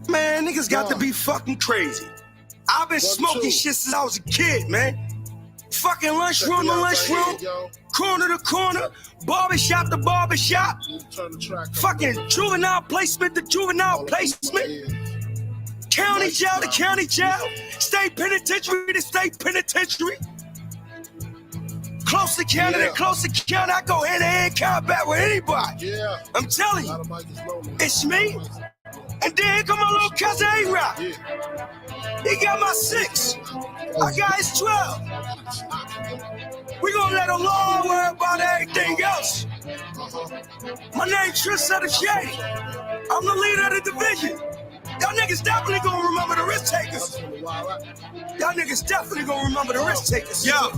Man, niggas got to be fucking crazy. I've been smoking shit since I was a kid, man. Fucking lunchroom to lunchroom, corner to corner, barbershop to barbershop, fucking juvenile placement to juvenile placement, county jail to county jail, state penitentiary to state penitentiary. Close to county to close to county, I go hand-to-hand combat with anybody. I'm telling you, it's me. And then here come my little cousin A-Rock. He got my 6. I got his 12. We gonna let the law worry about everything else. My name's Tristan the Shady. I'm the leader of the division. Y'all niggas definitely gonna remember the risk takers. Y'all niggas definitely gonna remember the risk takers. Yo,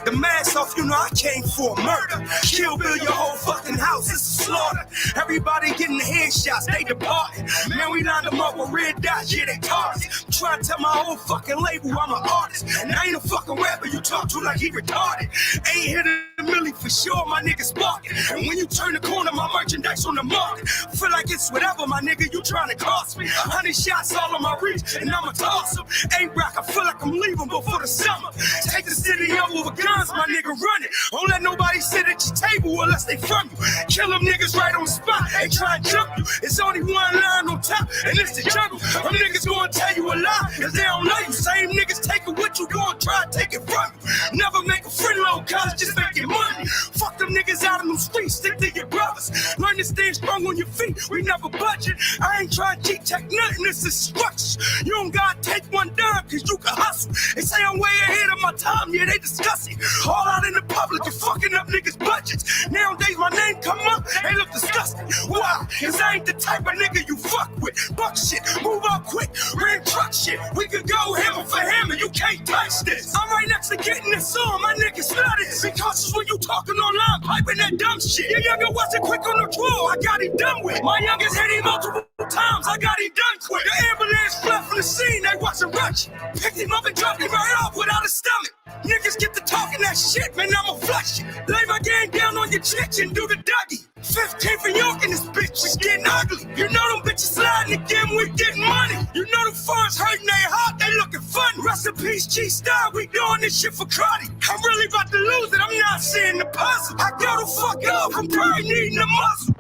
the mask off, you know I came for murder. Kill Bill your whole fucking house, it's a slaughter. Everybody getting the headshots, they departed. Man, we lined them up with red dots, yeah, they targets. I'm trying to tell my whole fucking label I'm an artist. And I ain't a fucking rapper you talk to like he retarded. Ain't hit a milli for sure, my niggas barking. And when you turn the corner, my merchandise on the market. Feel like it's whatever, my nigga, you trying to cost me. 100 shots all on my reach, and I'ma toss them. A-Rock, I feel like I'm leaving before the summer. Take the city over with guns, my nigga, run it. Don't let nobody sit at your table unless they from you. Kill them niggas right on the spot, they try and jump you. It's only one line on top, and it's the jungle. Them niggas gonna tell you a lie, cause they don't love you. Same niggas take it with you, gonna try and take it from you. Never make a friend low, cause just making money. Fuck them niggas out in them streets, stick to your brothers. Learn to stand strong on your feet, we never budget. I ain't trying to cheat, take nothing, this is structure. You don't gotta take one dime, cause you can hustle. They say I'm way ahead of my time, yeah, they discuss it. All out in the public, you're fucking up niggas' budgets. Nowadays, my name come up, they look disgusting. Why? Cause I ain't the type of nigga you fuck with. Buck shit, move up quick, ran truck shit. We could go hammer for hammer, you can't touch this. I'm right next to getting this on, my niggas love this. Be cautious when you talking online, piping that dumb shit. Your younger wasn't quick on the draw, I got him done with. My youngest hit him multiple times, I got him done quick. The ambulance fled from the scene, they wasn't rushing. Picked him up and dropped him right off without a stomach. Niggas get to talking that shit, man, I'ma flush it. Lay my game down on your chicks and do the Dougie. 15 for York in this bitch, it's getting ugly. You know them bitches sliding again, we getting money. You know them funds hurting they heart, they looking fun. Rest in peace, G-Star, we doing this shit for Cardi. I'm really about to lose it, I'm not seeing the puzzle. I go the fuck off, I'm probably needing a muscle.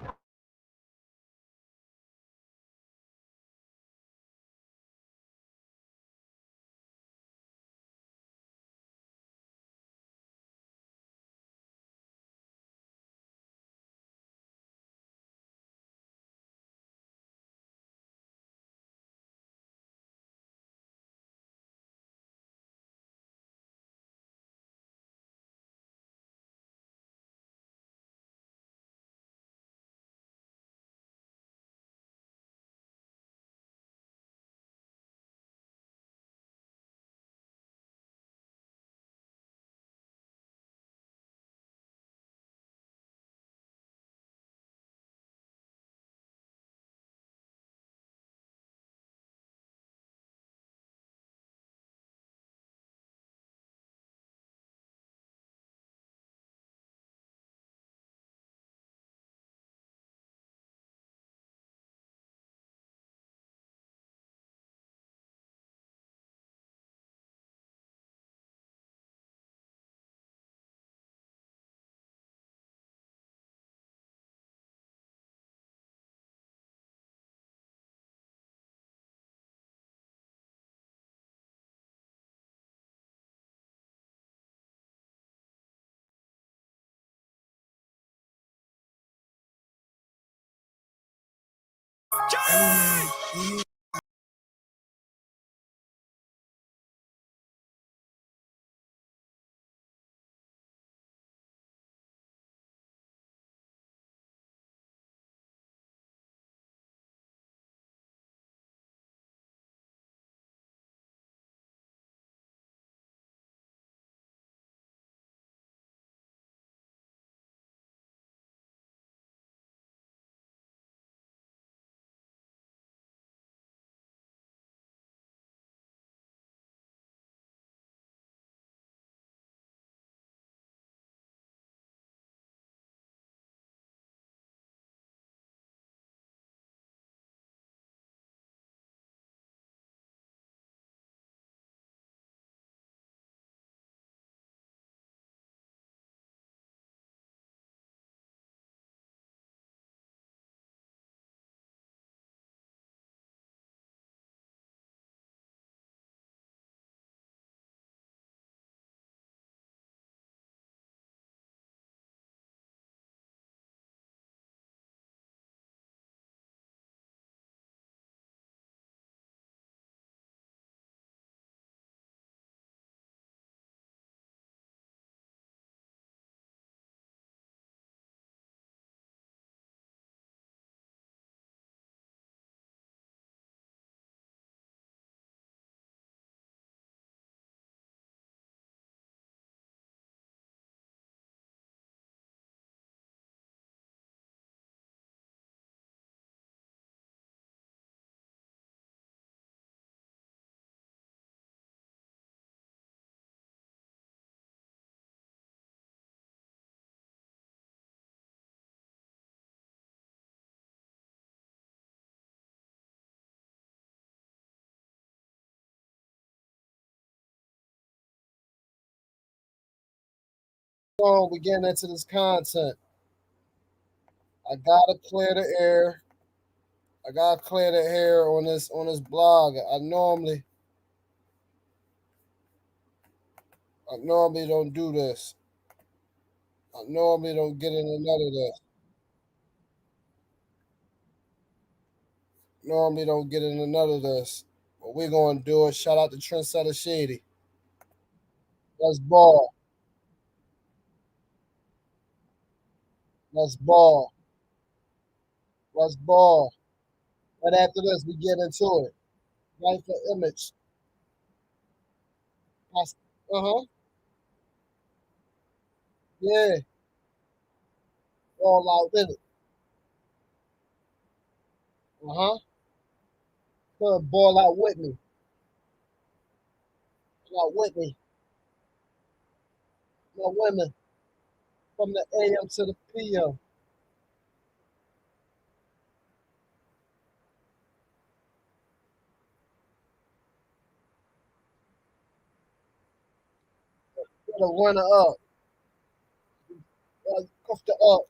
on, we getting into this content. I gotta clear the air. I gotta clear the air on this blog. I normally don't do this. I normally don't get into none of this. Normally don't get into none of this. But we're gonna do it. Shout out to Trendsetter Shady. Let's ball. Let's ball. Let's ball. And after this, we get into it. Life for image. Uh huh. Yeah. All out with it. Uh huh. Good ball out with me. Out with me. My women from the AM to the PM. Get a runner up. Cuff the up.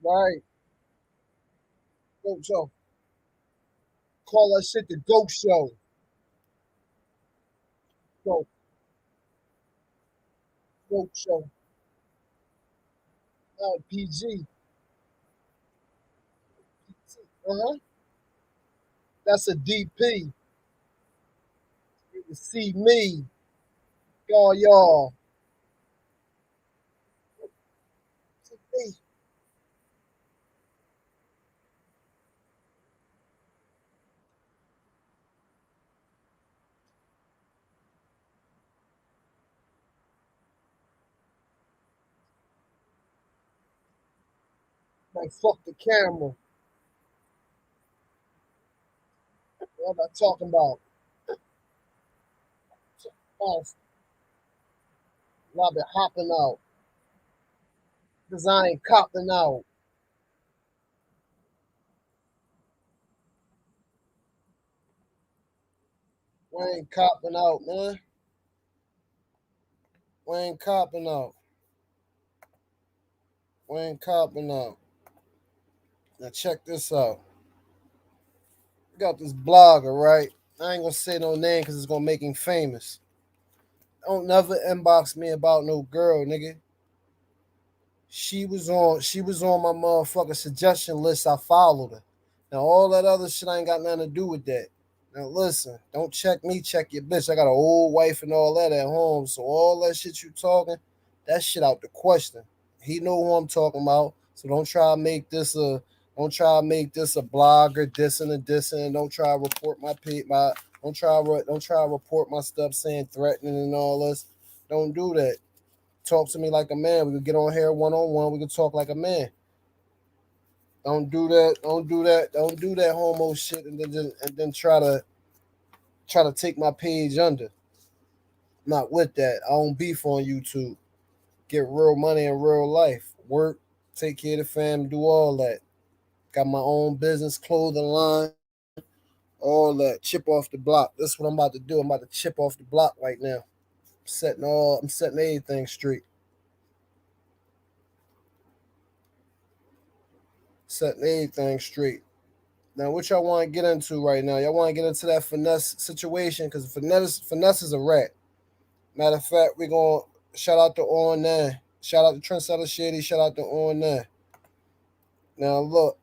Right. Go show. Call that shit the Go Show. Go. Go Show. PG. Uh huh. That's a DP. You can see me. Y'all. See me. Like, fuck the camera. What am I talking about? Oh, I've been hopping out. Because I ain't copping out. We ain't copping out, man. We ain't copping out. We ain't copping out. Now check this out. We got this blogger, right? I ain't gonna say no name because it's gonna make him famous. Don't never inbox me about no girl, nigga. She was on my motherfucking suggestion list. I followed her. Now all that other shit ain't got nothing to do with that. Now listen, don't check me, check your bitch. I got an old wife and all that at home, so all that shit you talking, that shit out the question. He know who I'm talking about, so don't try to make this a blogger dissing and dissing. Don't try to report my don't try to report my stuff saying threatening and all this. Don't do that. Talk to me like a man. We could get on here one on one. We could talk like a man. Don't do that. Don't do that. Don't do that homo shit and then try to take my page under. Not with that. I don't beef on YouTube. Get real money in real life. Work, take care of the family, do all that. Got my own business, clothing line, all that. Chip off the block. That's what I'm about to do. I'm about to chip off the block right now. I'm setting everything straight. Setting everything straight. Now, what y'all want to get into right now? Y'all want to get into that finesse situation because finesse is a rat. Matter of fact, we're going to shout out to On Nine. Shout out to Trendsetter Shady. Shout out to On Nine. Now, look,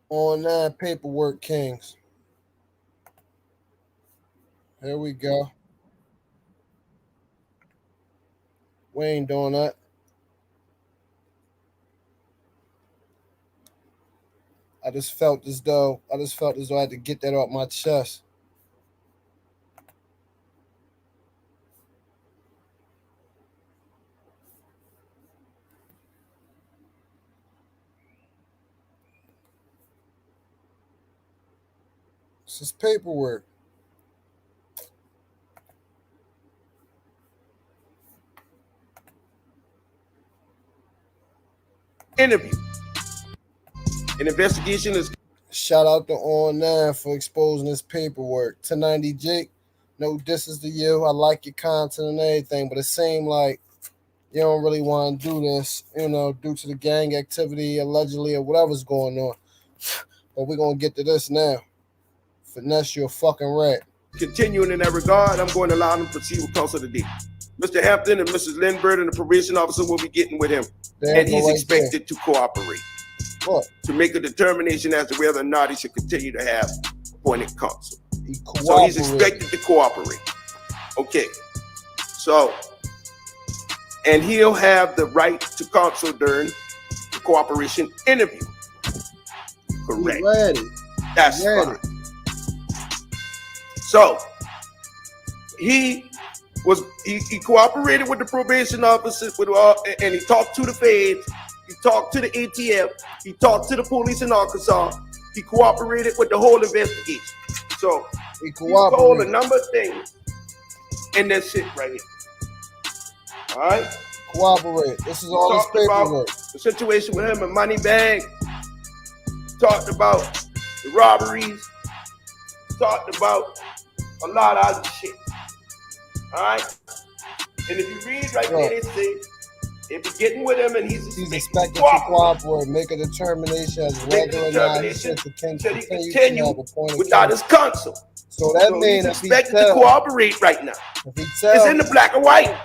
On Nine Paperwork Kings. Here we go. We ain't doing that. I just felt as though I had to get that off my chest. This is paperwork. interview. An investigation is. Shout out to On9 for exposing this paperwork. 1090 Jake, no disses to you. I like your content and everything, but it seemed like you don't really want to do this, due to the gang activity, allegedly, or whatever's going on. But we're going to get to this now. Finesse, you're a fucking rat. Continuing in that regard, I'm going to allow them to proceed with counsel today. Mr. Hampton and Mrs. Lindbergh and the probation officer will be getting with him. And he's expected to cooperate. What? To make a determination as to whether or not he should continue to have appointed counsel. So he's expected to cooperate. Okay. So, and he'll have the right to counsel during the cooperation interview. Correct. Ready. That's fine. So, he cooperated with the probation officer and he talked to the feds. He talked to the ATF. He talked to the police in Arkansas. He cooperated with the whole investigation. So he told a number of things in that shit right here. All right? Cooperate. This is all this paperwork. The situation with him and Moneybag. Talked about the robberies. Talked about a lot of other shit. All right? And if you read right there, they say, if you're getting with him and he's expected to cooperate, make a determination as whether or not he should continue without his counsel. So that means he's expected to cooperate right now. It's in the black and white.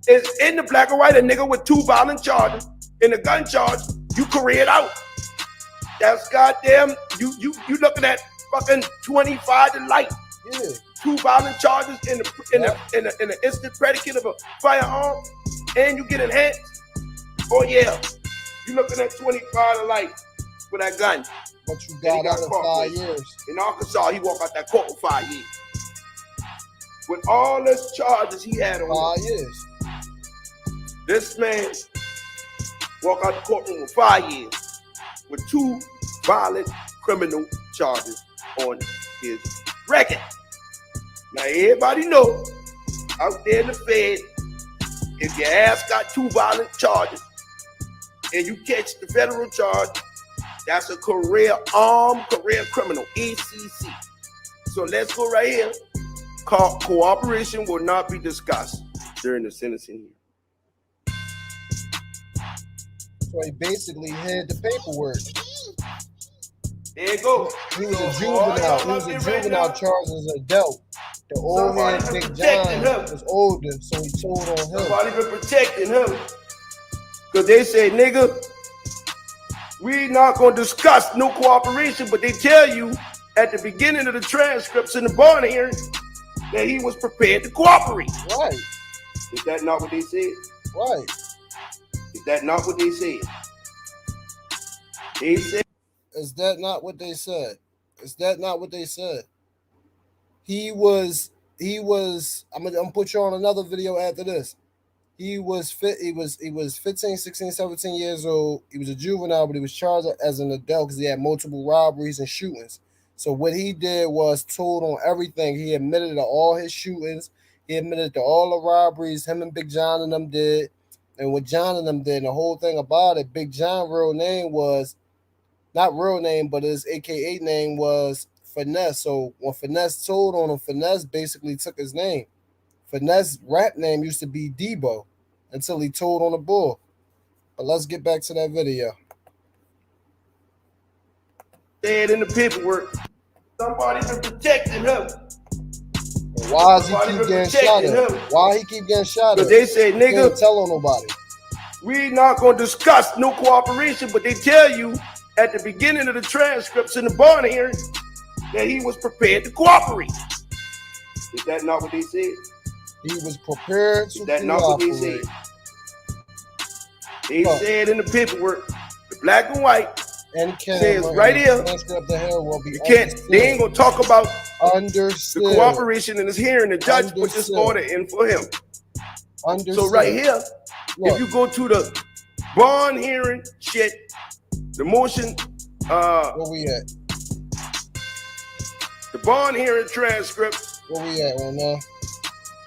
It's in the black and white. A nigga with 2 violent charges and a gun charge, you careered out. That's goddamn. You looking at fucking 25 to life. Yeah. 2 violent charges in the instant predicate of a firearm. And you get enhanced. Oh yeah, you looking at 25 to life with that gun. But you got out of 5 years. In Arkansas, he walked out that court with 5 years. With all those charges he had on 5 years. This man walked out the courtroom with 5 years with 2 violent criminal charges on his record. Now everybody know out there in the Fed, if your ass got 2 violent charges and you catch the federal charge, that's a career criminal, ACC. So let's go right here. Cooperation will not be discussed during the sentencing hearing. So he basically had the paperwork. There you go. He was a juvenile. He was a juvenile charged as an adult. The old man, Big John, was older, so he told on him. Somebody been protecting him. Because they say, nigga, we not going to discuss no cooperation, but they tell you at the beginning of the transcripts in the bond hearing that he was prepared to cooperate. Right. Is that not what they said? Right. Is that not what they said? They said. Is that not what they said? Is that not what they said? He was, I'm gonna put you on another video after this. He was 15, 16, 17 years old. He was a juvenile, but he was charged as an adult because he had multiple robberies and shootings. So what he did was told on everything. He admitted to all his shootings. He admitted to all the robberies him and Big John and them did. And what John and them did, and the whole thing about it, Big John's real name was, not real name, but his AKA name was Finesse. So when Finesse told on him, Finesse basically took his name. Finesse rap name used to be Debo until he told on the bull. But let's get back to that video. Said in the paperwork, somebody's been protecting him. Why is he keep getting shot at? Why he keep getting shot at? Because they say, nigga, can't tell on nobody. We not going to discuss no cooperation, but they tell you at the beginning of the transcripts in the bond hearing that he was prepared to cooperate. Is that not what they said? He was prepared to Is that not what they said? They said in the paperwork, the black and white, and says right here, you can't, they ain't going to talk about the cooperation in this hearing. The judge put this order in for him. So right here, if you go to the bond hearing shit, the motion, where we at? The bond hearing transcript. Where we at right now?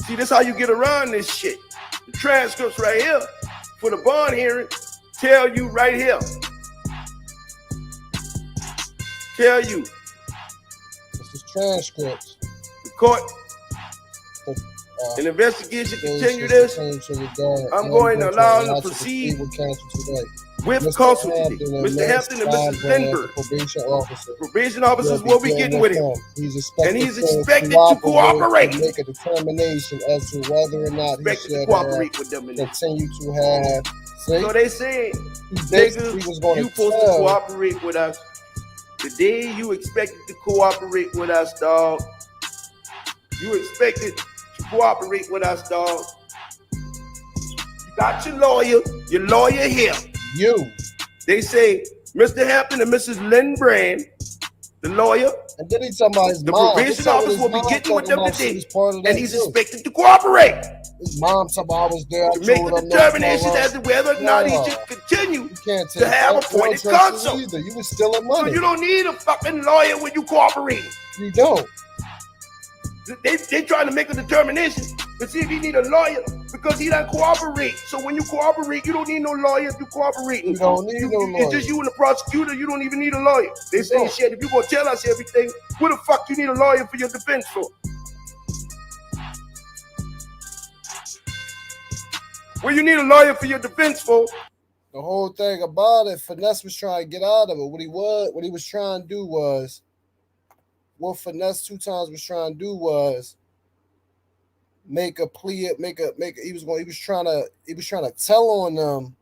See, this how you get around this shit. The transcripts right here for the bond hearing tell you right here. Tell you. This is transcripts. The court. An investigation continue this. I'm going to allow him to proceed with counsel today. Mr. Hampton and Mrs. Lindbergh. Probation officers will be getting with him. And he's expected to cooperate. Make a determination as to whether or not he should continue to have. So they say, nigga, you supposed to cooperate with us. The day you expected to cooperate with us, dog. You expected to cooperate with us, dog. You got your lawyer here. You. They say, Mr. Hampton and Mrs. Lynn Brand, the lawyer, and then he's talking about his the mom. probation officer will be getting with them today, and he's expected to cooperate. His mom talking about I was there to make the determination as to whether or not he should continue to have appointed counsel. You was stealing money. So you don't need a fucking lawyer when you cooperate. You don't. They trying to make a determination to see if you need a lawyer because he doesn't cooperate. So when you cooperate, you don't need no lawyer if you cooperate. You don't need no lawyer. It's just you and the prosecutor. You don't even need a lawyer. They say, shit, if you're going to tell us everything, what the fuck you need a lawyer for your defense for? What you need a lawyer for your defense for? The whole thing about it, Finesse was trying to get out of it. What he was trying to do was, what Finesse 2 times was trying to do was make a plea, he was trying to tell on them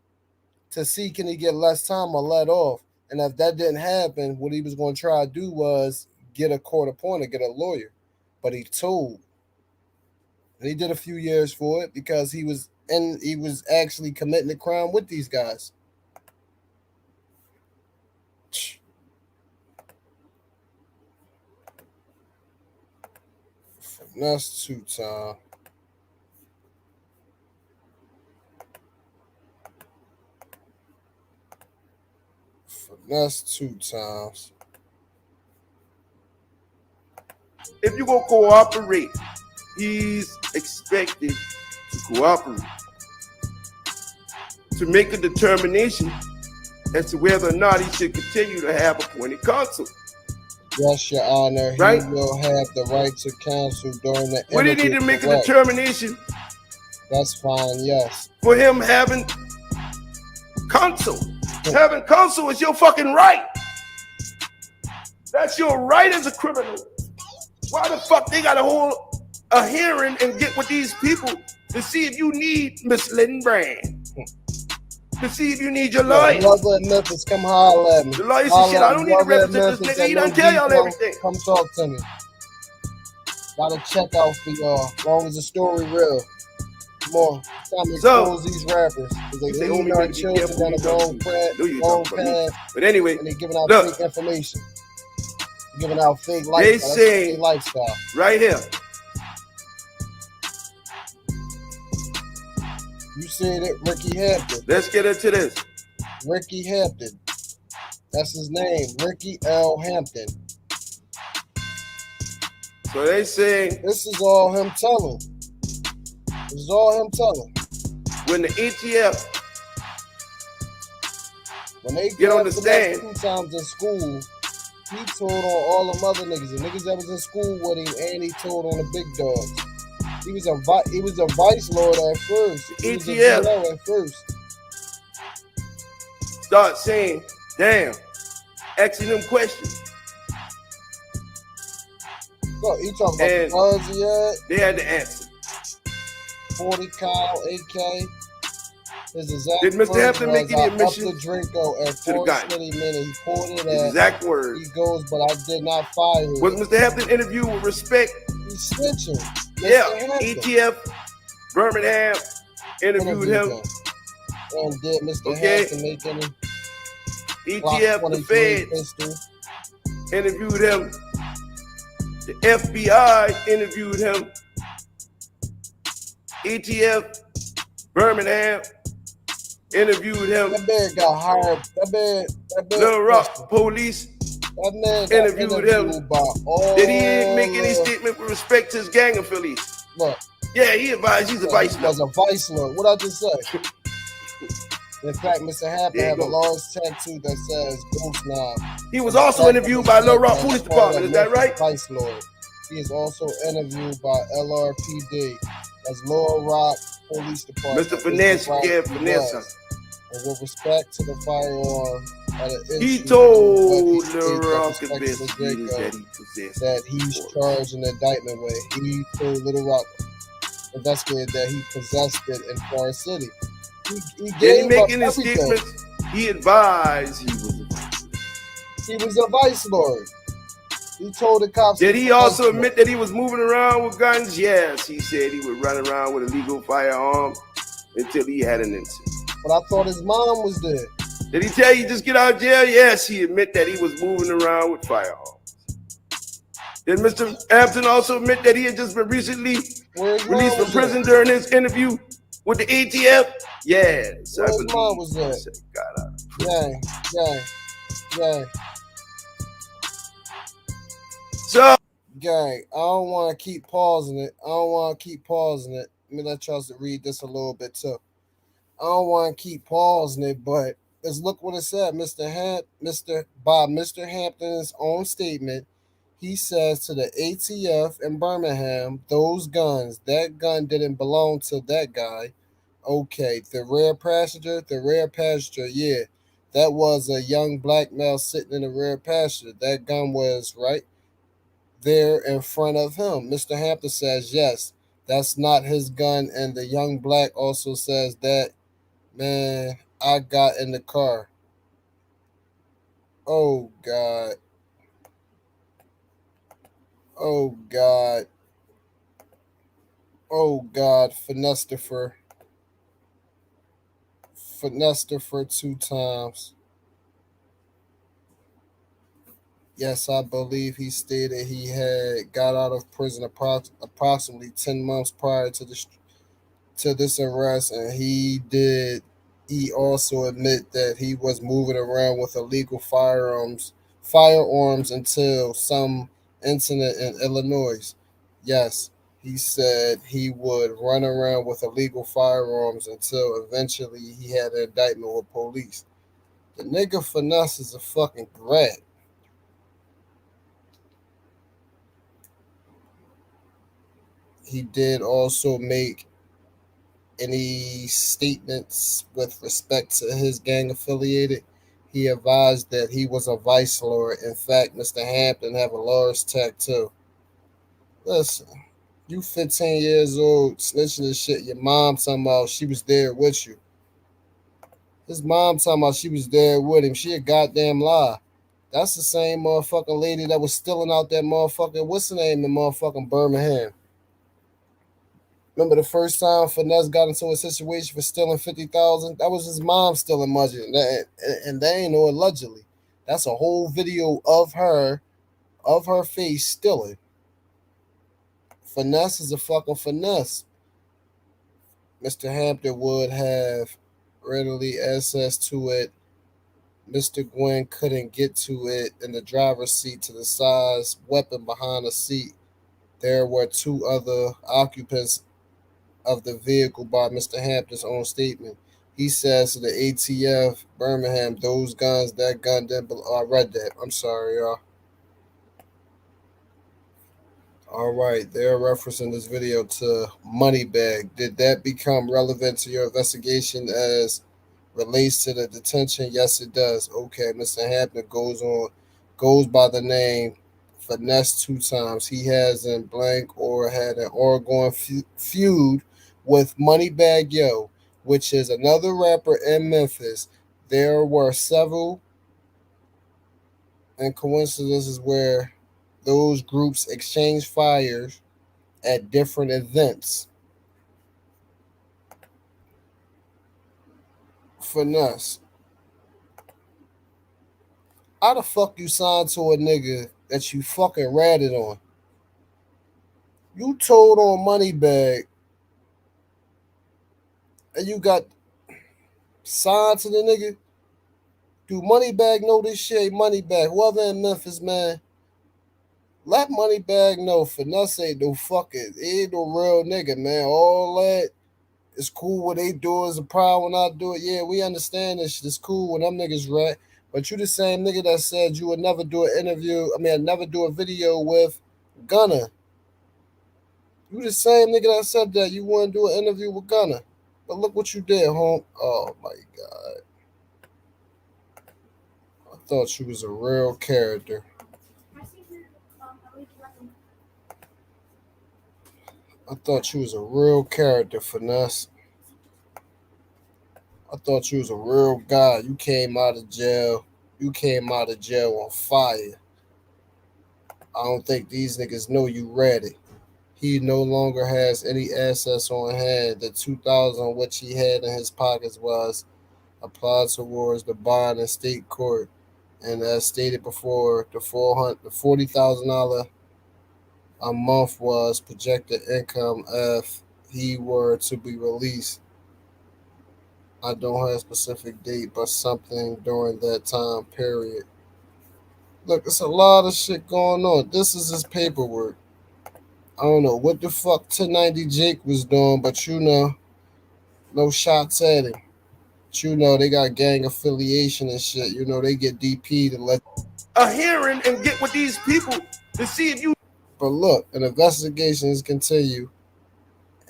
to see can he get less time or let off. And if that didn't happen, what he was going to try to do was get a court appointed, get a lawyer. But he told. And he did a few years for it because he was actually committing a crime with these guys. Finesse 2 times. Finesse 2 times. If you're going to cooperate, he's expected to cooperate. To make a determination as to whether or not he should continue to have appointed counsel. Yes, Your Honor. Right? He will have the right to counsel during the interview. Would he need to make a determination? That's fine, yes. For him having counsel. Having counsel is your fucking right. That's your right as a criminal. Why the fuck they gotta hold a hearing and get with these people to see if you need Miss Lynn Brand? To see if you need your lawyer. Brother in Memphis, come holler at me. The lawyer said, shit, I don't need to represent this nigga. He done tell y'all everything. Come talk to me. Got a check out for y'all. As long as the story real. Come on. It's time to expose these rappers. Because they lead our children down the wrong path. But anyway, and they giving out fake information. Giving out fake lifestyle. They say, lifestyle. Right here. You said it, Ricky Hampton. Let's get into this. Ricky Hampton. That's his name, Ricky L. Hampton. So they say this is all him telling. This is all him telling. When the ATF, when they get on the stand 2 times in school, he told on all them other niggas, the niggas that was in school with him, and he told on the big dogs. He was a vice lord at first. He was a DL at first. Start saying, damn, asking them questions. Look, he talking about the guns he had. They had to answer. 40 cal, AK. His exact did Mr. Hampton make any admission to Draco at to the gun? He poured it at. Exact words. He goes, but I did not fire it. Was Mr. Hampton interviewed with respect? He's snitching. Yeah, ETF Birmingham interviewed him. And did Mr. Hampton make any? ETF the Feds interviewed him. The FBI interviewed him. ETF Birmingham interviewed him. That man got hired. That man Little Rock police interviewed him. Did he make any statement with respect to his gang affiliates? Look. Yeah, he advised. He's a vice lord. He was a vice lord. What I just say? In fact, Mr. Hampton have a large tattoo that says Ghost Knob. He was also interviewed by Little Rock Police Department. Is that right? Vice Lord. He is also interviewed by LRPD as Little Rock Police Department. Mr. Finesse, yeah, Finesse. And with respect to the firearm, he told Little Rock that he's charged in an indictment with. He told Little Rock investigator that he possessed it in Forest City. He didn't make any statements. He advised he was a vice lord. He told the cops. Did he also admit that he was moving around with guns? Yes, he said he would run around with a legal firearm until he had an incident. But I thought his mom was there. Did he tell you just get out of jail? Yes, he admitted that he was moving around with firearms. Did Mr. Hampton also admit that he had just been recently released from prison during his interview with the ATF? Yes, I believe. Mom was there. Gang. So, gang, I don't want to keep pausing it. Let me let y'all read this a little bit too. I don't want to keep pausing it, but let's look what it said. Mr. Hampton's own statement. He says to the ATF in Birmingham, that gun didn't belong to that guy. Okay, the rear passenger, yeah. That was a young black male sitting in the rear passenger. That gun was right there in front of him. Mr. Hampton says, yes, that's not his gun. And the young black also says that, man, I got in the car. Oh, God. Oh, God. Oh, God. Finessed for 2 times. Yes, I believe he stated he had got out of prison approximately 10 months prior to this arrest, and he also admit that he was moving around with illegal firearms until some incident in Illinois. Yes, he said he would run around with illegal firearms until eventually he had an indictment with police. The nigga Finesse is a fucking rat. He did also make any statements with respect to his gang affiliated. He advised that he was a vice lord. In fact, Mr. Hampton have a large tattoo. Listen, you 15 years old, snitching this shit. Your mom talking about she was there with you. His mom talking about she was there with him. She a goddamn lie. That's the same motherfucking lady that was stealing out that motherfucking, what's the name in motherfucking Birmingham? Remember the first time Finesse got into a situation for stealing 50,000? That was his mom stealing money, and they ain't no allegedly. That's a whole video of her face stealing. Finesse is a fucking finesse. Mr. Hampton would have readily access to it. Mr. Gwynn couldn't get to it in the driver's seat to the size weapon behind the seat. There were 2 other occupants of the vehicle by Mr. Hampton's own statement. He says to the ATF Birmingham, that gun didn't belong. I read that. I'm sorry, y'all. All right, they're referencing this video to Moneybag. Did that become relevant to your investigation as relates to the detention? Yes, it does. Okay, Mr. Hampton goes by the name Finesse 2 times. He has in blank or had an ongoing feud with Moneybag Yo, which is another rapper in Memphis. There were several and coincidences where those groups exchanged fires at different events. Finesse. How the fuck you signed to a nigga that you fucking ratted on? You told on Moneybag and you got signed to the nigga? Do Moneybag know this shit? Moneybag, whoever in Memphis, man, let Moneybag know Finesse ain't no fucking, he ain't no real nigga, man. All that It's cool what they do is a problem when I do it. Yeah, we understand this shit. It's cool when them niggas rat. But you the same nigga that said you would never do an interview. I mean, I'd never do a video with Gunna. You the same nigga that said that you wouldn't do an interview with Gunna. But look what you did, home. Oh my god. I thought you was a real character. I thought you was a real character, Finesse. I thought you was a real guy. You came out of jail. You came out of jail on fire. I don't think these niggas know you ready. He no longer has any assets on hand. The 2,000 which he had in his pockets was applied towards the bond in state court. And as stated before, the $40,000 a month was projected income if he were to be released. I don't have a specific date, but something during that time period. Look, it's a lot of shit going on. This is his paperwork. I don't know what the fuck 1090 Jake was doing, but no shots at him. But they got gang affiliation and shit. They get DP to let a hearing and get with these people to see if you. But look, an investigations continue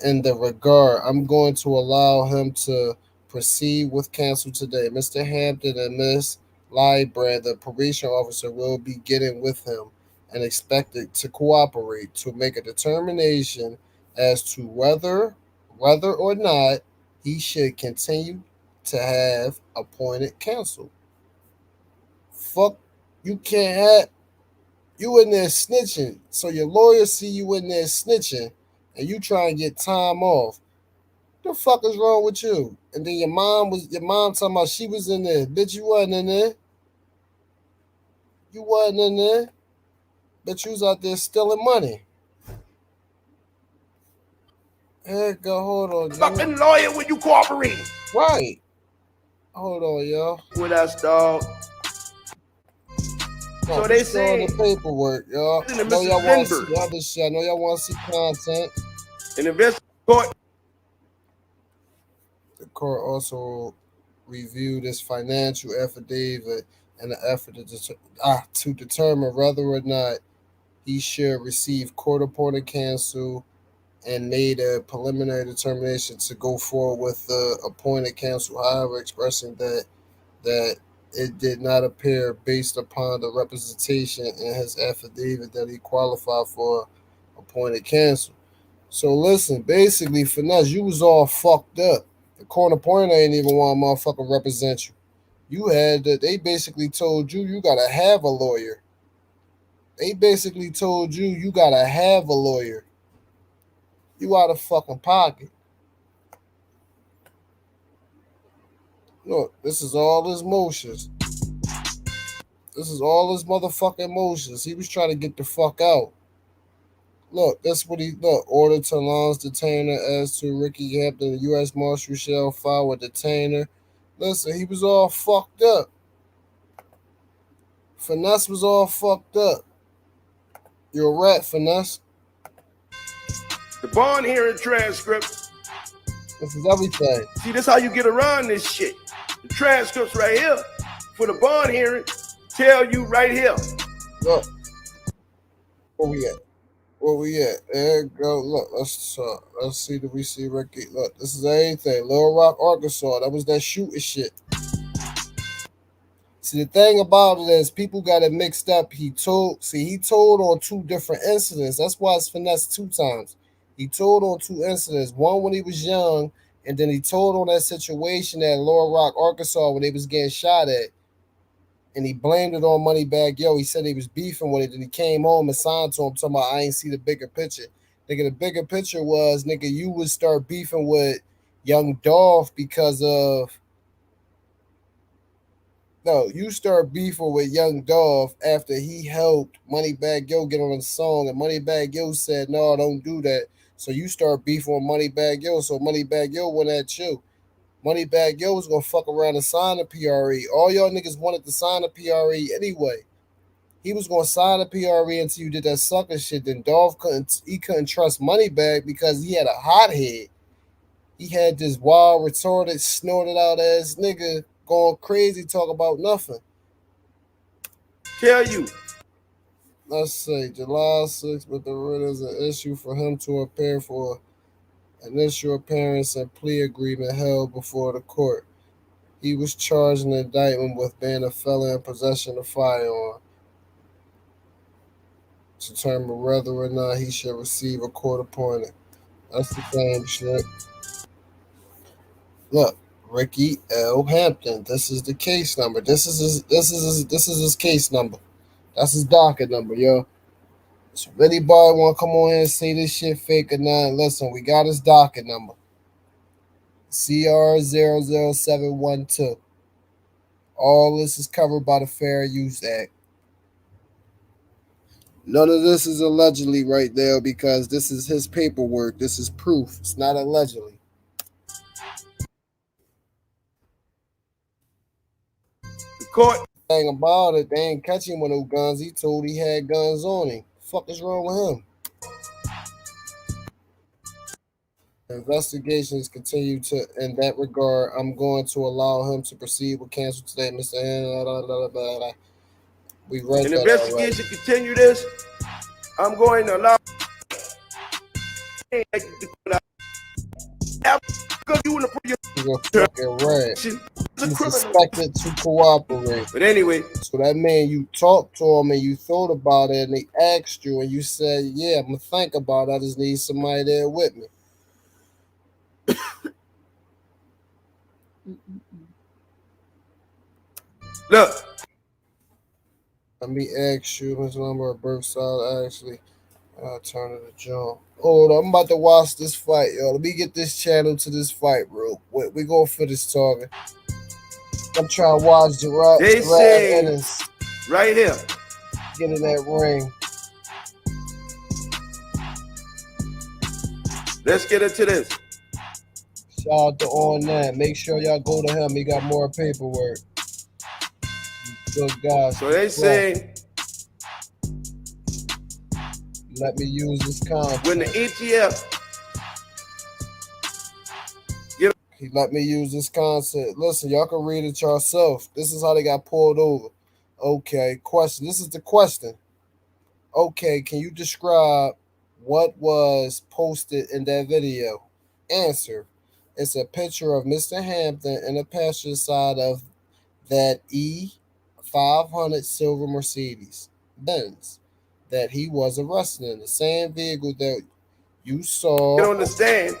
in the regard. I'm going to allow him to proceed with counsel today. Mr. Hampton and Miss Librand, the probation officer, will be getting with him and expected to cooperate to make a determination as to whether or not he should continue to have appointed counsel. Fuck, you can't have you in there snitching. So your lawyer see you in there snitching and you try and get time off. The fuck is wrong with you? And then your mom talking about she was in there. Bitch, you wasn't in there. You wasn't in there. But you was out there stealing money. Hey, go, hold on. Fucking lawyer when you cooperating. Right. Hold on, y'all. With us, dog. So they say the paperwork, y'all. I know y'all want to see other shit. I know y'all want to see content. In the court. The court also reviewed his financial affidavit in an effort to determine whether or not he should receive court-appointed counsel and made a preliminary determination to go forward with the appointed counsel, however, expressing that it did not appear based upon the representation in his affidavit that he qualified for appointed counsel. So listen, basically, Finesse, you was all fucked up. The court appointer ain't even want to motherfucker represent you. They basically told you gotta have a lawyer. They basically told you gotta have a lawyer. You out of fucking pocket. Look, this is all his motions. This is all his motherfucking motions. He was trying to get the fuck out. Look, that's what order to launch detainer as to Ricky Hampton. The U.S. Marshal shall file a detainer. Listen, he was all fucked up. Finesse was all fucked up. You're a rat, Finesse. The bond hearing transcript. This is everything. See, this how you get around this shit. The transcripts right here for the bond hearing tell you right here. Look. Where we at? There you go. Look, let's see. Do we see Ricky? Look, this is everything. Little Rock, Arkansas. That was that shooting shit. See, the thing about it is people got it mixed up. He told on two different incidents. That's why it's finesse 2 times. He told on 2 incidents. One when he was young, and then he told on that situation at Little Rock, Arkansas when they was getting shot at. And he blamed it on Moneybagg Yo. He said he was beefing with it, and he came home and signed to him talking about I ain't see the bigger picture. Nigga, the bigger picture was, nigga, you would start beefing with Young Dolph because of you start beefing with Young Dolph after he helped Moneybagg Yo get on the song, and Moneybagg Yo said, no, don't do that. So you start beefing with Moneybagg Yo, so Moneybagg Yo went at you. Moneybagg Yo was gonna fuck around and sign a PRE. All y'all niggas wanted to sign a PRE anyway. He was gonna sign a PRE until you did that sucker shit. Then Dolph couldn't trust Moneybagg because he had a hot head. He had this wild, retarded, snorted out ass nigga going crazy, talk about nothing. Tell you. Let's say July 6th, but the writ is an issue for him to appear for initial appearance and plea agreement held before the court. He was charged in the indictment with being a felon in possession of firearm. To determine whether or not he should receive a court appointed. That's the same shit. Look, Ricky L. Hampton. This is the case number. This is his case number. That's his docket number, yo. So if anybody want to come on here and say this shit fake or not, listen, we got his docket number. CR00712. All this is covered by the Fair Use Act. None of this is allegedly right there because this is his paperwork. This is proof. It's not allegedly. The court. Thing about it, they ain't catch him with no guns. He told he had guns on him. The fuck is wrong with him? Investigations continue to in that regard. I'm going to allow him to proceed with counsel today, Mr. Hanna. We read An that investigation continue this. I'm going to allow because you in the you're fucking red. He's suspected to cooperate. But anyway, so that means you talked to him and you thought about it and they asked you and you said, yeah, I'm gonna think about it. I just need somebody there with me. Look. Let me ask you his number of birth side actually. I'll turn to the John. Hold on, I'm about to watch this fight, yo. Let me get this channel to this fight, bro. We going for this target. I'm trying to watch Gerard Ennis. Right here. Get in that ring. Let's get into this. Shout out to On That. Make sure y'all go to him. He got more paperwork. Good guys. So they say let me use this content. When the ETF he let me use this concept. Listen, y'all can read it yourself. This is how they got pulled over. Okay, question. This is the question. Okay, can you describe what was posted in that video? Answer. It's a picture of Mr. Hampton in the passenger side of that E500 silver Mercedes Benz that he was arrested in. The same vehicle that you saw. You don't understand.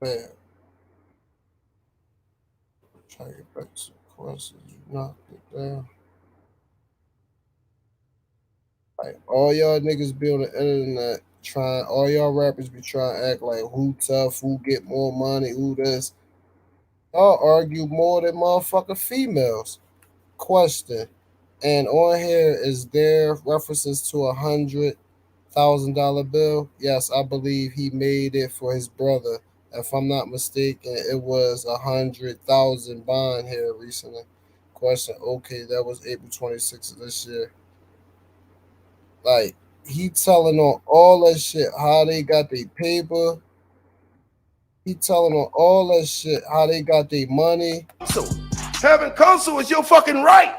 Man. Try to get back to the questions. You knocked it down. Like, all y'all niggas be on the internet trying, all y'all rappers be trying to act like who tough, who get more money, who this. Y'all argue more than motherfucking females. Question. And on here, is there references to $100,000 bill? Yes, I believe he made it for his brother. If I'm not mistaken, it was 100,000 bond here recently. Question. Okay, that was April 26th of this year. Like, he telling on all that shit, how they got their paper. He telling on all that shit, how they got their money. So, having counsel is your fucking right.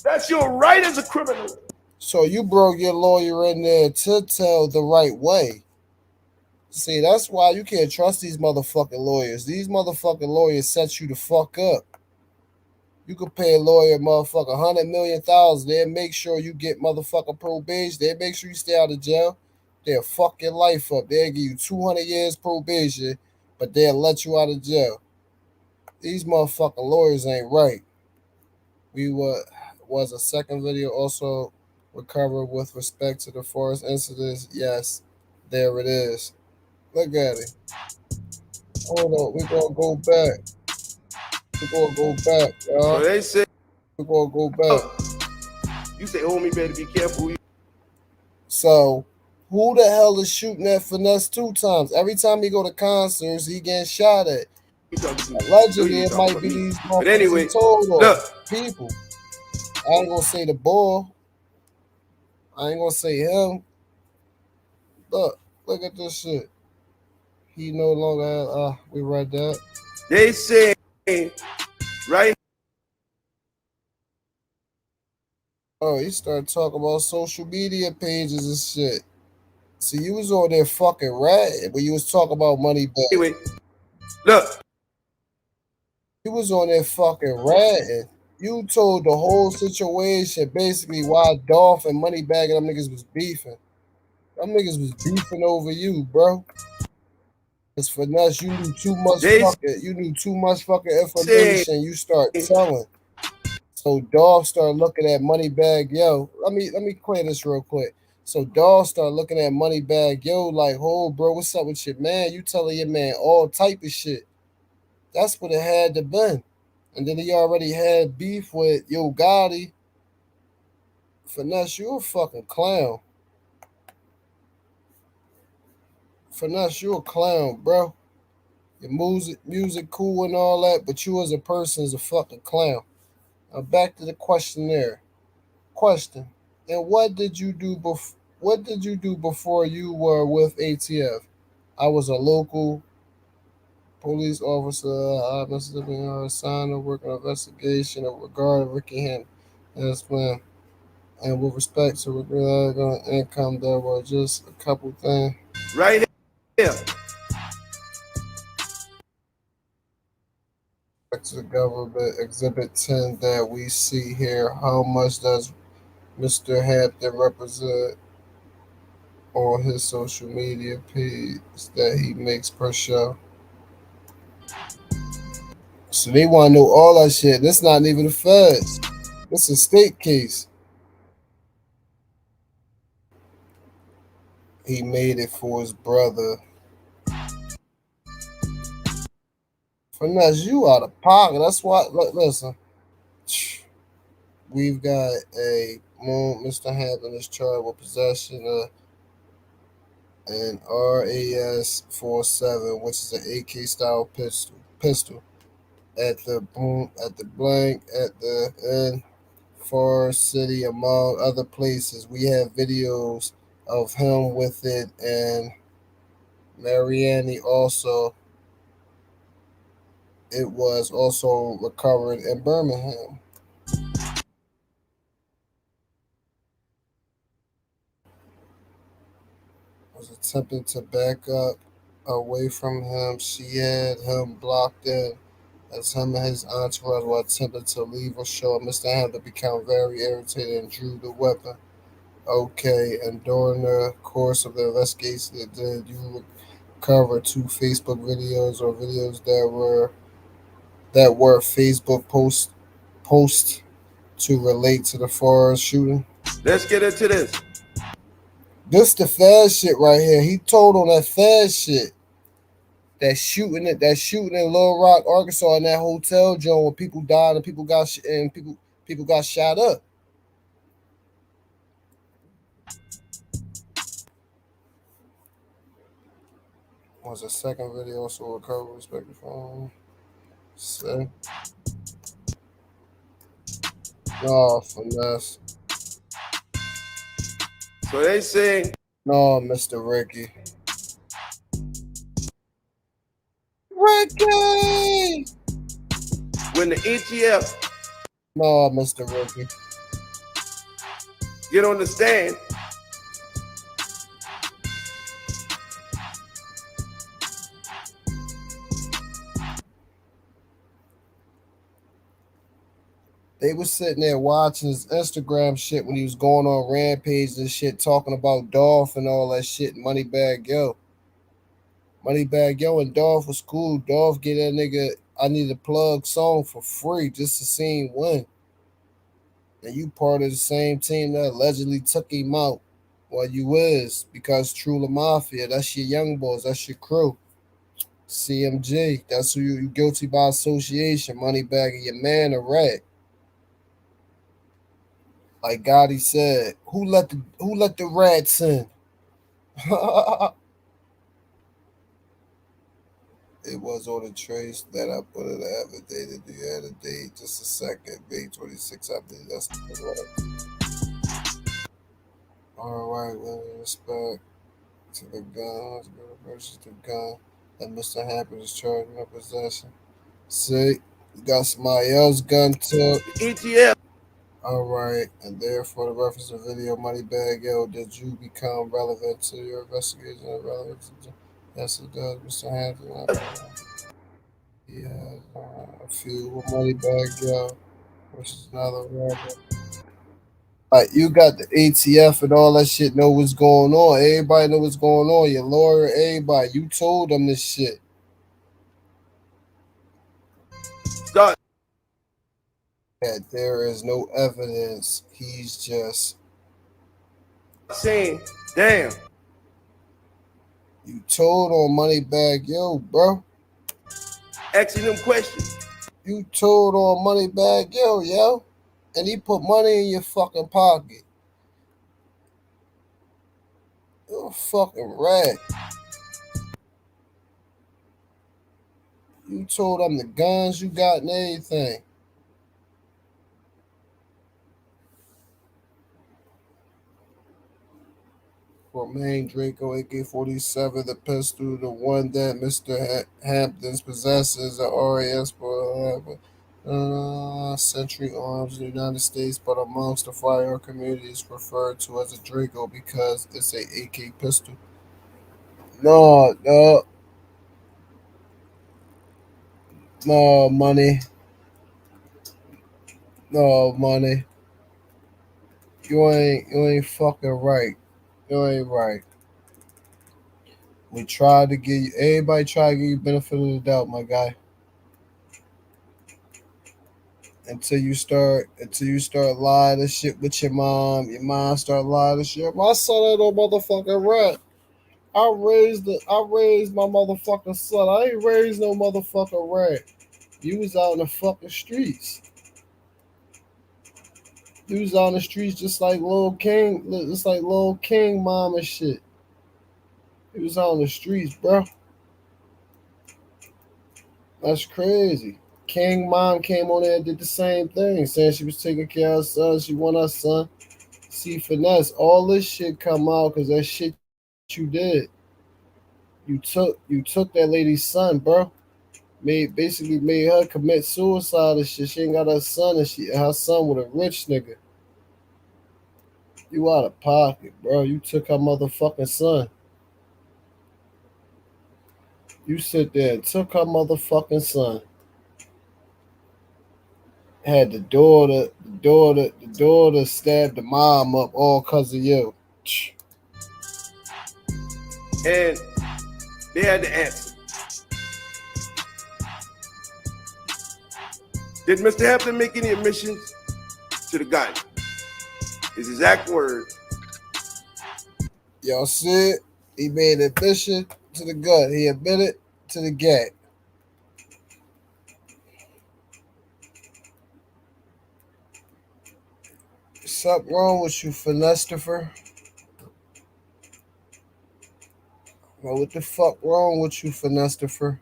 That's your right as a criminal. So you brought your lawyer in there to tell the right way. See, that's why you can't trust these motherfucking lawyers. These motherfucking lawyers set you the fuck up. You could pay a lawyer motherfucker $100 million. They'll make sure you get motherfucking probation. They'll make sure you stay out of jail. They'll fuck your life up. They'll give you 200 years probation, but they'll let you out of jail. These motherfucking lawyers ain't right. Was a second video also recovered with respect to the forest incidents? Yes, there it is. Look at it. Hold on, we're gonna go back. We're gonna go back, y'all. So they say we're gonna go back. You say, homie, better be careful. So Who the hell is shooting at Finesse 2 times? Every time he go to concerts, he getting shot at. Allegedly, it might be these But motherfuckers he anyway, told look, on people. I ain't gonna say the bull. I ain't gonna say him. Look at this shit. He no longer had, we read that. they say right. Oh, he started talking about social media pages and shit. See, you was on there fucking ratting when you was talking about money back. Anyway, look, You was on there fucking ratting. You told the whole situation, basically why Dolph and Moneybag and them niggas was beefing. Them niggas was beefing over you, bro. Cause Finesse, they you knew too much fucking say information. You start telling. So Dolph started looking at Moneybag, yo. Let me clear this real quick. So Dolph started looking at Moneybag, yo, like, oh, bro, what's up with your man? You telling your man all type of shit. That's what it had to been. And then he already had beef with Yo Gotti. Finesse, you a fucking clown. Finesse, you a clown, bro. Your music cool and all that, but you as a person is a fucking clown. Now back to the questionnaire. Question. And what did you do before you were with ATF? I was a local police officer. I must have been assigned to work on investigation of regarding Ricky Henry. Yes, ma'am. And with respect to income, there were just a couple things. right here. Back to the government exhibit 10 that we see here. How much does Mr. Hampton represent on his social media page that he makes per show? So they want to know all that shit. This not even the feds. This is a state case. He made it for his brother. Finesse, you out of pocket. That's why. Listen, we've got a Mr. Hampton is charged with possession of an RAS-47, which is an AK style pistol. At the blank at the end Forest City, among other places. We have videos of him with it, and Mariani also. It was also recovered in Birmingham. Was attempting to back up away from him. She had him blocked in as him and his entourage were attempting to leave a show. Mr. Hampton became very irritated and drew the weapon. Okay, and during the course of the investigation, did you recover 2 Facebook videos or videos that were Facebook posts to relate to the Forest shooting? Let's get into this. This the fast shit right here. He told on that fast shit. That shooting in Little Rock, Arkansas, in that hotel joint where people died and people got shot up. Was a second video also recovered respected from say no finesse. So they say No, Mr. Ricky. Ricky! when the ATF No, Mr. Ricky. get on the stand, They was sitting there watching his Instagram shit when he was going on rampage and shit, talking about Dolph and all that shit. Moneybag Yo. Moneybag Yo and Dolph was cool. Dolph get that nigga I Need a Plug song for free just to see him win. And you part of the same team that allegedly took him out. Well, you is because True Mafia, that's your young boys, that's your crew. CMG, that's who you guilty by association. Moneybag and your man a rat. Like Gotti said, who let the rats in? It was on the trace that I put it. I have a date. Do you have a date? Just a second. May 26. I believe that's correct. All right. With respect to the guns, versus the gun that Mr. Hampton is charged with possession. See, you got somebody else's gun took. ETF. All right, and therefore the reference to video Moneybag Yo, did you become relevant to your investigation and relevant to yes it does, Mr. Hampton. Yeah, a few with Moneybag Yo, which is another record. Like you got the ATF and all that shit know what's going on. Everybody know what's going on. Your lawyer, everybody. You told them this shit. Start. That there is no evidence. He's just saying, damn. You told on Moneybag Yo, bro. Asking them questions. You told on Moneybag Yo, and he put money in your fucking pocket. You're a fucking rat. You told them the guns you got and everything. Romaine Draco, AK-47, the pistol, the one that Mr. Hampton possesses, the RAS for Century Arms in the United States, but amongst the firearm community is referred to as a Draco because it's a AK pistol. No, money. No, money. You ain't fucking right. You ain't right. We tried to give you everybody try to give you benefit of the doubt, my guy. Until you start lying to shit with your mom start lying to shit. My son ain't no motherfucking rat. I raised my motherfucking son. I ain't raised no motherfucking rat. You was out in the fucking streets. You was out in the streets just like Lil King mom and shit. He was out in the streets, bro. That's crazy. King mom came on there and did the same thing, saying she was taking care of her son. She want her son. See, finesse. All this shit come out because that shit you did. You took that lady's son, bro. Basically made her commit suicide and shit. She ain't got her son, and her son with a rich nigga. You out of pocket, bro. You took her motherfucking son. You sit there and took her motherfucking son. Had the daughter stabbed the mom up all cause of you. And they had to answer. Did Mr. Hampton make any admissions to the gun? His exact words. Y'all see it? He made an admission to the gun. He admitted to the gag. Something wrong with you, Finestifer? Well, what the fuck wrong with you, Finestifer?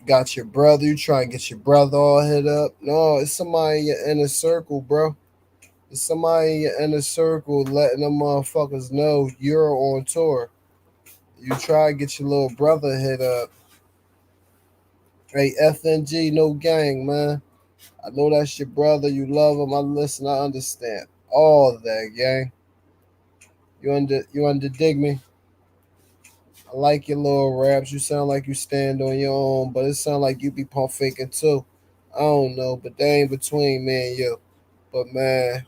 Got your brother, you trying to get your brother all hit up? No, it's somebody in your inner circle, bro. It's somebody in your inner circle letting them motherfuckers know you're on tour. You try to get your little brother hit up. Hey, FNG, no gang, man. I know that's your brother. You love him. I listen. I understand all of that, gang. You under dig me? I like your little raps. You sound like you stand on your own, but it sound like you be pump faking too. I don't know, but they ain't between me and you. But man,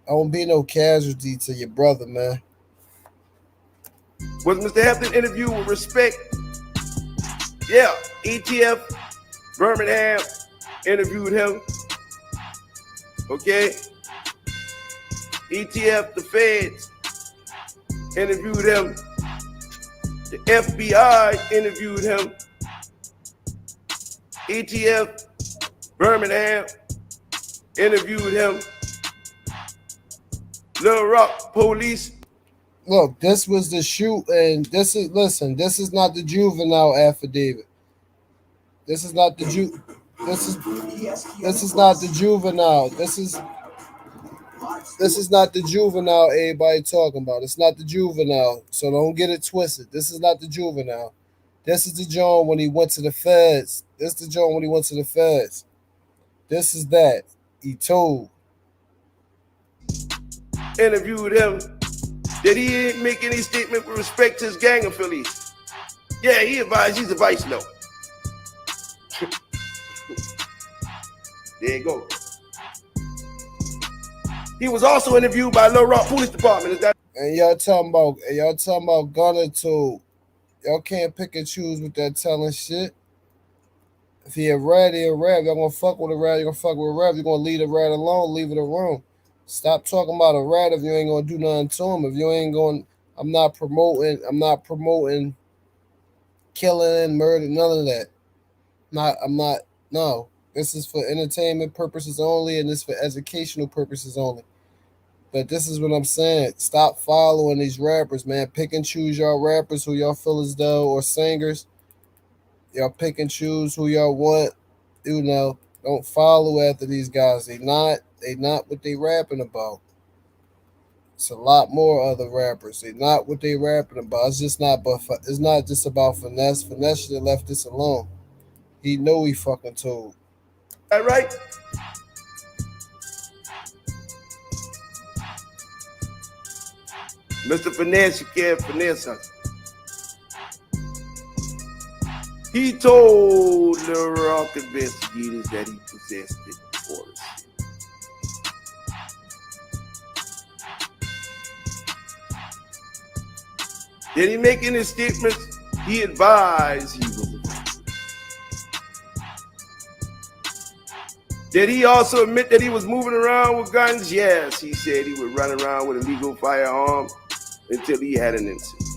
I won't be no casualty to your brother, man. Was Mr. Hampton interviewed with respect? Yeah, ETF, Birmingham interviewed him. Okay. ETF, the feds interviewed him. The FBI interviewed him. ETF, Birmingham interviewed him. Little Rock police. Look, this was the shoot, and this is not the juvenile affidavit. This is not the this is not the juvenile. This is not the juvenile everybody talking about. It's not the juvenile. So don't get it twisted. This is not the juvenile. This is the John when he went to the feds. This is the John when he went to the feds. This is that. He told. Interviewed him that he didn't make any statement with respect to his gang affiliates. Yeah, he advised he's a vice lord. There you go. He was also interviewed by Little Rock Police Department. Is that? And y'all talking about Gunner told. Y'all can't pick and choose with that telling shit. If he a rat, he a rat. Y'all gonna fuck with a rat, you're gonna fuck with a rat. You're gonna leave the rat alone, leave it alone. Stop talking about a rat if you ain't gonna do nothing to him. If you ain't going, I'm not promoting killing, murder, none of that. No. This is for entertainment purposes only, and this for educational purposes only. But this is what I'm saying. Stop following these rappers, man. Pick and choose y'all rappers who y'all feel as though, or singers. Y'all pick and choose who y'all want. You know, don't follow after these guys. They not what they rapping about. It's a lot more other rappers. They not what they rapping about. It's not just about Finesse. Finesse should have left this alone. He know he fucking told. That right? Mr. Finesse, you can't finesse us. He told the Rock investigators that he possessed it for us. Did he make any statements? He advised he was a victim. Did he also admit that he was moving around with guns? Yes, he said he would run around with a legal firearm until he had an incident.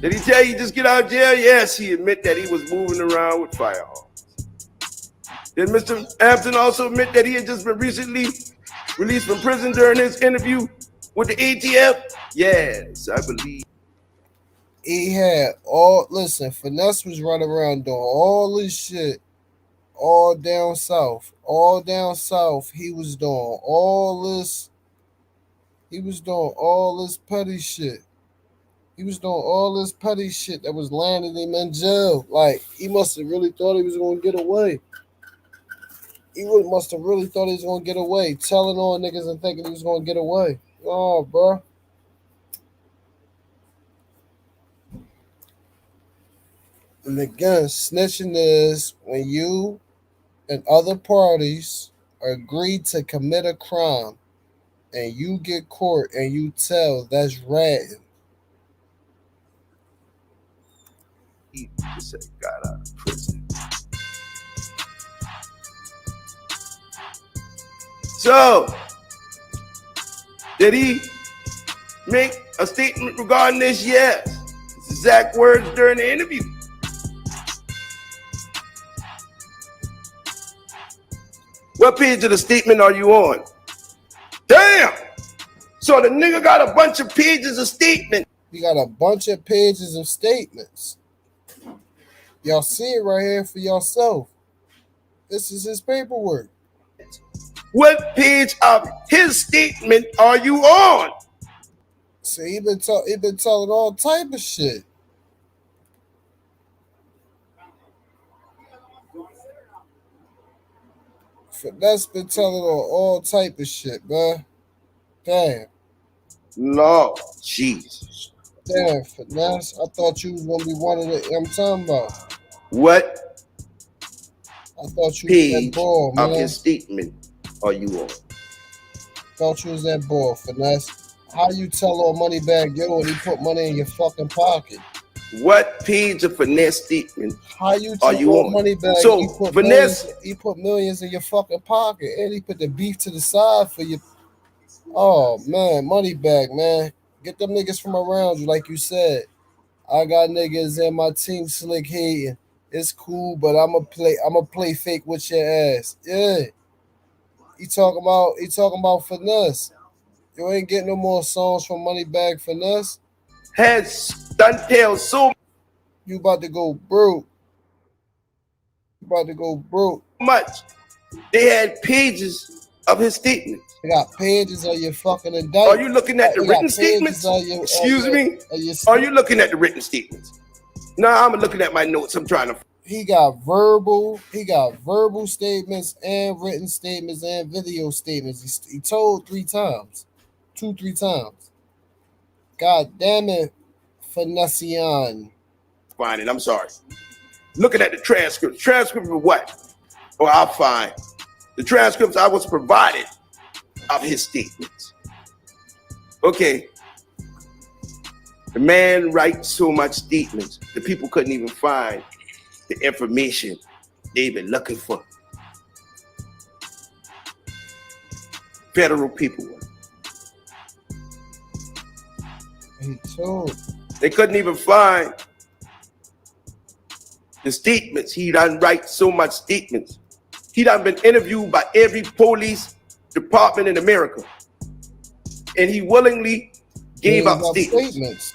Did he tell you just get out of jail? Yes, he admitted that he was moving around with firearms. Did Mr. Hampton also admit that he had just been recently released from prison during his interview with the ATF? Yes, I believe. He had Finesse was running around doing all this shit, all down south. He was doing all this. He was doing all this petty shit. He was doing all this petty shit that was landing him in jail. Like, he must have really thought he was going to get away. Must have really thought he was going to get away. Telling on niggas and thinking he was going to get away. Oh, bro. And again, snitching is when you and other parties agree to commit a crime and you get caught and you tell, that's ratting. He just got out of prison. So, did he make a statement regarding this? Yes. His exact words during the interview. What page of the statement are you on? Damn! So the nigga got a bunch of pages of statement. He got a bunch of pages of statements. Y'all see it right here for yourself. This is his paperwork. What page of his statement are you on? See, he been telling all type of shit. Finesse been telling all type of shit, man. Damn. Lord Jesus. Damn, Finesse. I thought you was gonna be one of the. I'm talking about. What I thought you page was that ball, man. of his statement are you on? Thought you was that ball, Finesse. How you tell on Moneybag Yo and he put money in your fucking pocket? What page of Finesse statement How you are tell you on on? Moneybag? So Finesse, he put millions in your fucking pocket, and he put the beef to the side for you. Oh man, Moneybag, man, get them niggas from around you, like you said. I got niggas in my team slick hating. It's cool, but I'ma play fake with your ass. Yeah. He talking about finesse. You ain't getting no more songs from Moneybagg Finesse. Has done tell so You about to go broke. You about to go broke. much. They had pages of his statements. You got pages of your fucking indictment. Are you looking at the written statements? Excuse me? Are you looking at the written statements? No, I'm looking at my notes. I'm trying to. He got verbal statements and written statements and video statements. He told 3 times. 3 times. God damn it, Finessian. Find it. I'm sorry. Looking at the transcript. Transcript of what? Or I'll find the transcripts I was provided of his statements. Okay. The man writes so much statements that people couldn't even find the information they've been looking for. Federal people. He told. They couldn't even find the statements. He done write so much statements. He done been interviewed by every police department in America. And he willingly gave up statements.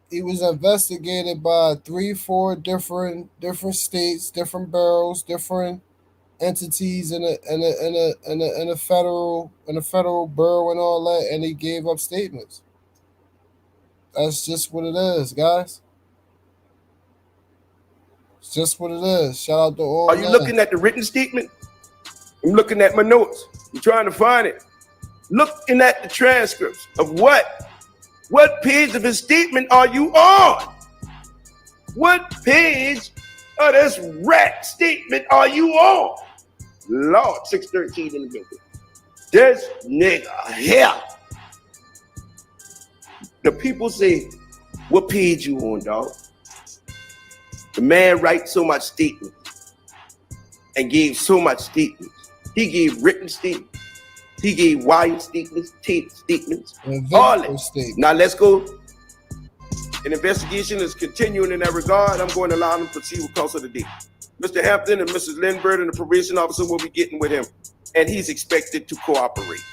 He was investigated by 3-4 different states, different boroughs, different entities in a federal borough and all that, and he gave up statements. That's just what it is, guys. It's just what it is. Shout out to all. Are you looking at the written statement? I'm looking at my notes. I'm trying to find it. Looking at the transcripts of what? What page of his statement are you on? What page of this rat statement are you on? Lord, 613 in the building. This nigga here. The people say, what page you on, dog? The man writes so much statements and gave so much statements. He gave written statements. He gave wired statements, tape statements, all that. Now let's go. An investigation is continuing in that regard. I'm going to allow them to proceed with counsel today. Mr. Hampton and Mrs. Lindbergh and the probation officer will be getting with him, and he's expected to cooperate.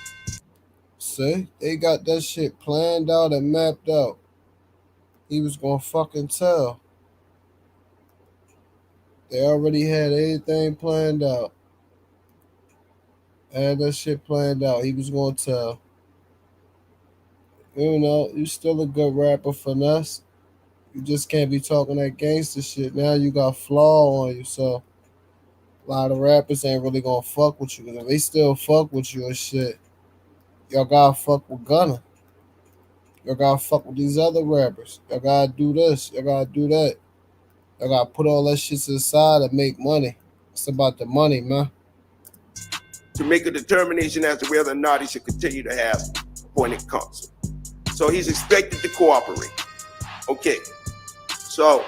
See, they got that shit planned out and mapped out. He was gonna fucking tell. They already had everything planned out. Had that shit planned out. He was gonna tell. You know, you still a good rapper, Finesse. You just can't be talking that gangster shit. Now you got flaw on you, so a lot of rappers ain't really gonna fuck with you. If they still fuck with you and shit, y'all gotta fuck with Gunna. Y'all gotta fuck with these other rappers. Y'all gotta do this. Y'all gotta do that. Y'all gotta put all that shit to the side and make money. It's about the money, man. To make a determination as to whether or not he should continue to have appointed counsel. So he's expected to cooperate. Okay. So,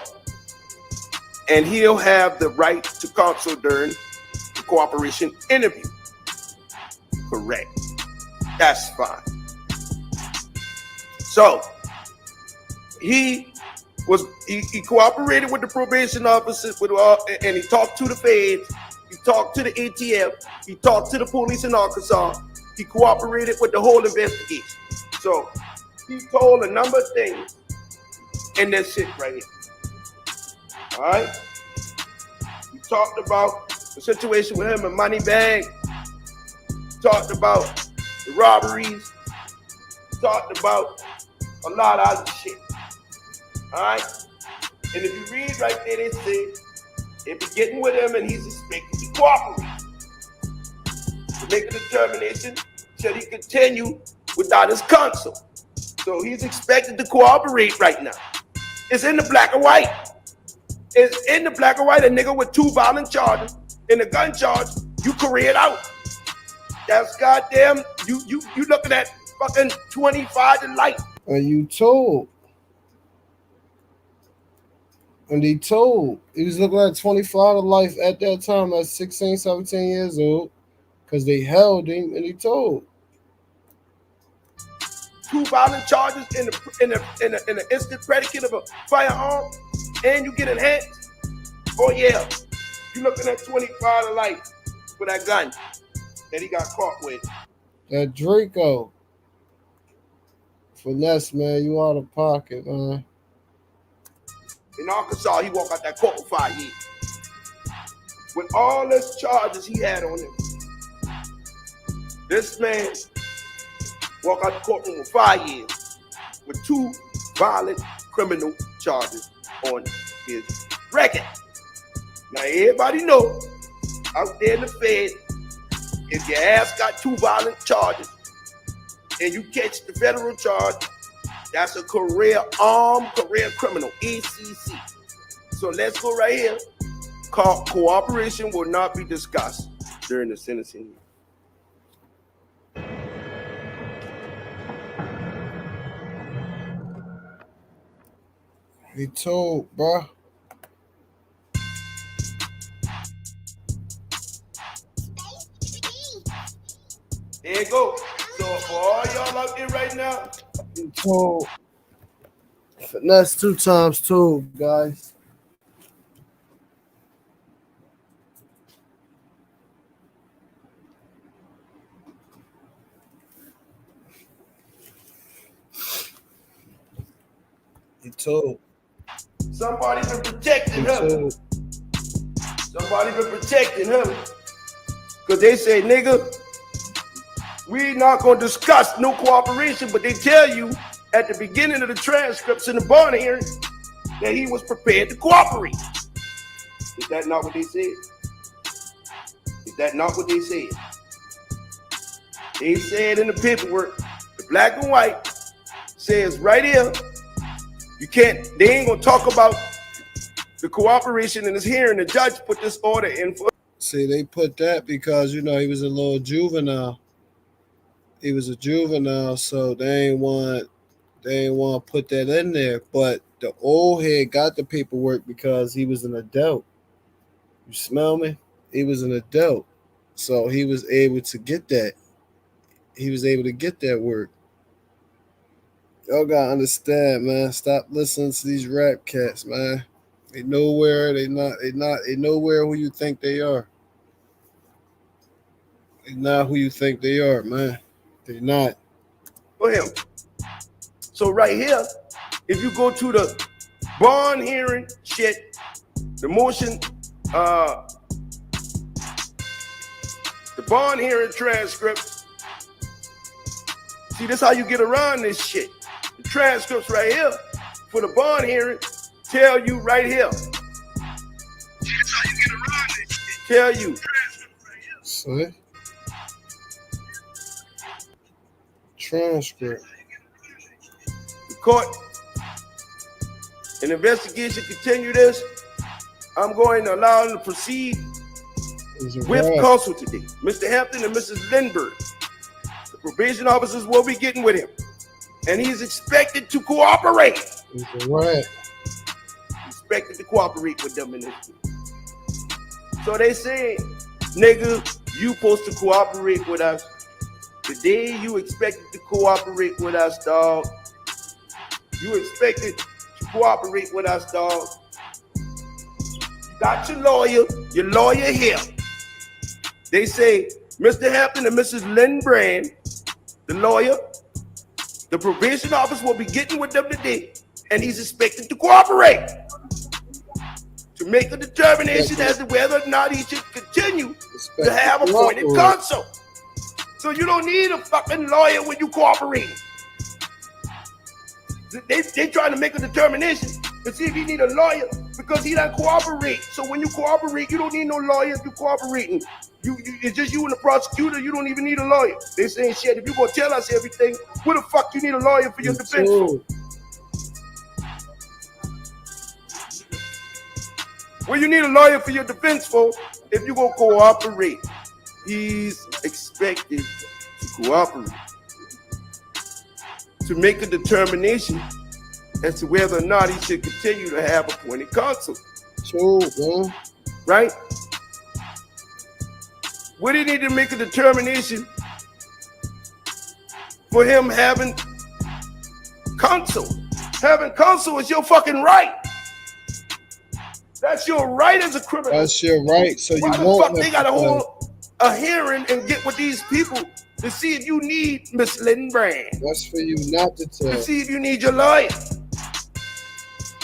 and he'll have the right to counsel during the cooperation interview. Correct. That's fine. So, he cooperated with the probation officer, and he talked to the feds. He talked to the ATF. He talked to the police in Arkansas. He cooperated with the whole investigation. So he told a number of things in that shit right here. All right? He talked about the situation with him and Moneybagg. He talked about the robberies. He talked about a lot of other shit. All right? And if you read right there, they say, if you're getting with him and he's expected to cooperate, to make a determination, should he continue without his counsel? So he's expected to cooperate right now. It's in the black and white. It's in the black and white. A nigga with 2 violent charges and a gun charge, you careered out. That's goddamn, you looking at fucking 25 to life. And you told. And he told. He was looking at 25 to life at that time at 16, 17 years old. Because they held him and he told. 2 violent charges in the instant predicate of a firearm, and you get enhanced. Oh yeah, you looking at 25 to life for that gun. that he got caught with. That Draco. Finesse, man, you out of pocket, man. In Arkansas, he walked out that court for 5 years. With all those charges he had on him, this man walked out the courtroom for 5 years with 2 violent criminal charges on his record. Now everybody know out there in the Fed, if your ass got 2 violent charges and you catch the federal charge, that's a career criminal, ACC. So let's go right here. Cooperation will not be discussed during the sentencing hearing. He told, bro. There you go. So for all y'all out there right now, he told. Finesse 2 times 2, guys. He told. Somebody been protecting him. Somebody been protecting him. Because they say, nigga, we not going to discuss no cooperation, but they tell you at the beginning of the transcripts in the bond hearing that he was prepared to cooperate. Is that not what they said? Is that not what they said? They said in the paperwork, the black and white says right here, you can't, they ain't gonna talk about the cooperation in this hearing. The judge put this order in for. See, they put that because, you know, he was a little juvenile. He was a juvenile, so they ain't want to put that in there. But the old head got the paperwork because he was an adult. You smell me? He was an adult. So he was able to get that. He was able to get that work. Y'all gotta understand, man. Stop listening to these rap cats, man. They nowhere who you think they are. They're not who you think they are, man. They're not. For him. So right here, if you go to the bond hearing shit, the motion, the bond hearing transcript. See, this how you get around this shit. The transcripts right here for the bond hearing tell you right here. That's how you get around this shit. Tell you. See? Transcript. The court, an investigation continue this. I'm going to allow them to proceed with counsel today. Mr. Hampton and Mrs. Lindbergh. The probation officers will be getting with him. And he's expected to cooperate. He's right. Expected to cooperate with them in this. So they say, nigga, you supposed to cooperate with us. The day you expected to cooperate with us, dog. You expected to cooperate with us, dog. You got your lawyer here. They say, Mr. Hampton and Mrs. Lynn Brand, the lawyer, the probation office will be getting with them today, and he's expected to cooperate to make a determination as to whether or not he should continue to have appointed counsel. So you don't need a fucking lawyer when you cooperate. They trying to make a determination to see if you need a lawyer because he doesn't cooperate. So when you cooperate, you don't need no lawyer if you cooperating. It's just you and the prosecutor. You don't even need a lawyer. They saying shit. If you gonna tell us everything, what the fuck you need a lawyer for your defense for? What you need a lawyer for your defense for if you gonna cooperate? He's expected to cooperate to make a determination as to whether or not he should continue to have appointed counsel. True, man. Right? What do you need to make a determination for him having counsel? Having counsel is your fucking right. That's your right as a criminal. That's your right. So why the fuck they gotta hold a hearing and get with these people to see if you need Miss Lynn Brand. That's for you not to tell. To see if you need your lawyer.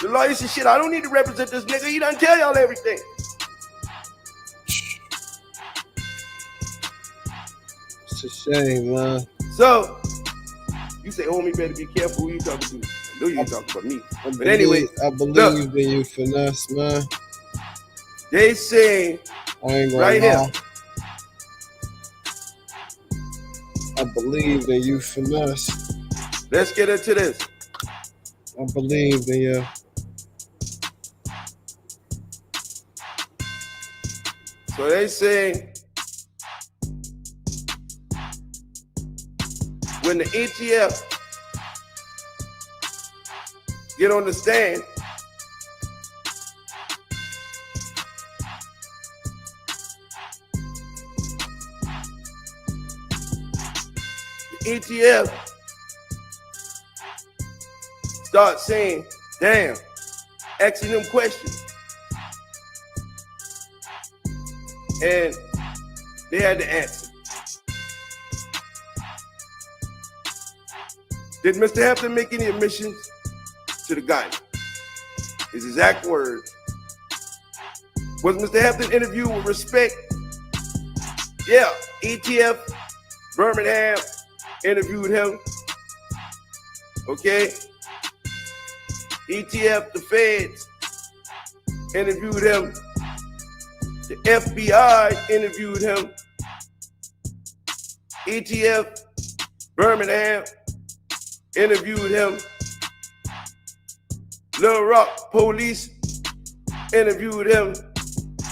The lawyer said, shit, I don't need to represent this nigga. He done tell y'all everything. It's a shame, man. So, you say, homie, better be careful who you talking to. I know you ain't talking about me. But anyway, I believe in you, Finesse, man. They say, I ain't gonna right lie. here. I believe in you, Finesse. Let's get into this. I believe in you. So they say, when the ATF get on the stand, the ATF start saying, damn, asking them questions. And they had to answer. Did Mr. Hampton make any admissions to the gun? His exact words. Was Mr. Hampton interviewed with respect? Yeah, ATF, Birmingham interviewed him. Okay? ATF, the feds interviewed him. The FBI interviewed him. ATF, Birmingham interviewed him. Little Rock police interviewed him.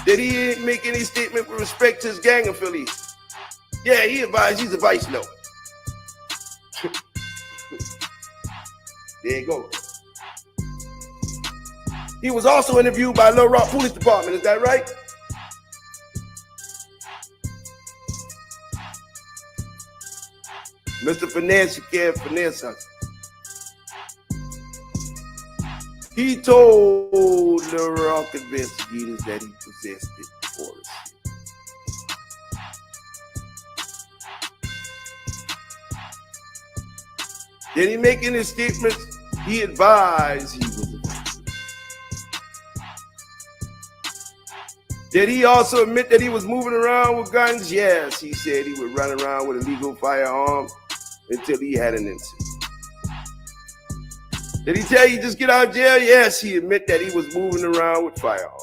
Did he make any statement with respect to his gang affiliates? Yeah, he advised he's a vice lord. There you go. He was also interviewed by Little Rock Police Department, is that right? Mr. Finesse, you can't finesse us. He told the Rock investigators that he possessed it for us. Did he make any statements? He advised he was a vice. Did he also admit that he was moving around with guns? Yes, he said he would run around with a legal firearm until he had an incident. Did he tell you just get out of jail? Yes, he admitted that he was moving around with firearms.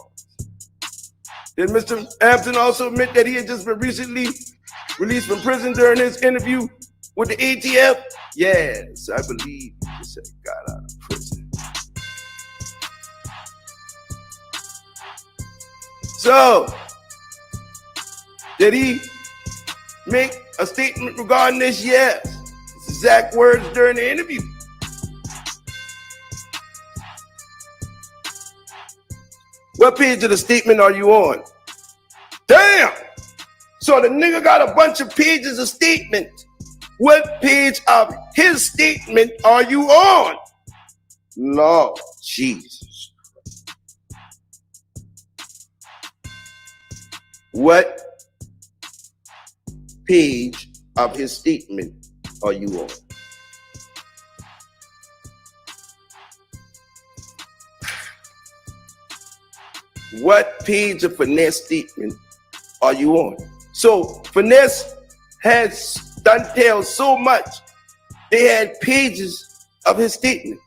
Did Mr. Hampton also admit that he had just been recently released from prison during his interview with the ATF? Yes, I believe he just got out of prison. So, did he make a statement regarding this? Yes. His exact words during the interview. What page of the statement are you on? Damn! So the nigga got a bunch of pages of statement. What page of his statement are you on? Lord Jesus. What page of his statement are you on? What page of Finesse statement are you on? So Finesse has done tell so much, they had pages of his statements.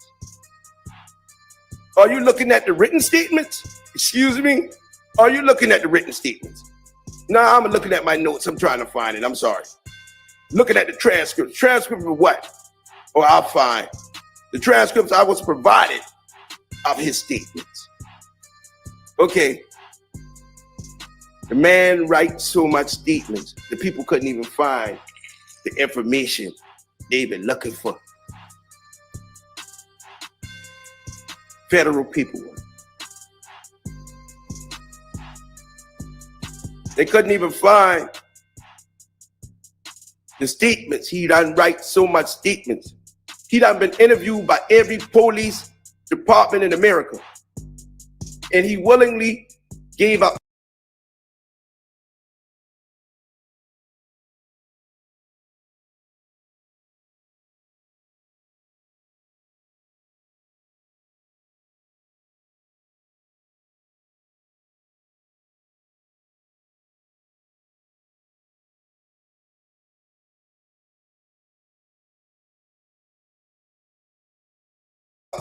Are you looking at the written statements? Excuse me? Are you looking at the written statements? No, I'm looking at my notes. I'm trying to find it. I'm sorry. Looking at the transcript. Transcript of what? Or I'll find the transcripts I was provided of his statements. Okay. The man writes so much statements, the people couldn't even find the information they've been looking for. Federal paperwork. They couldn't even find the statements. He done write so much statements. He done been interviewed by every police department in America. And he willingly gave up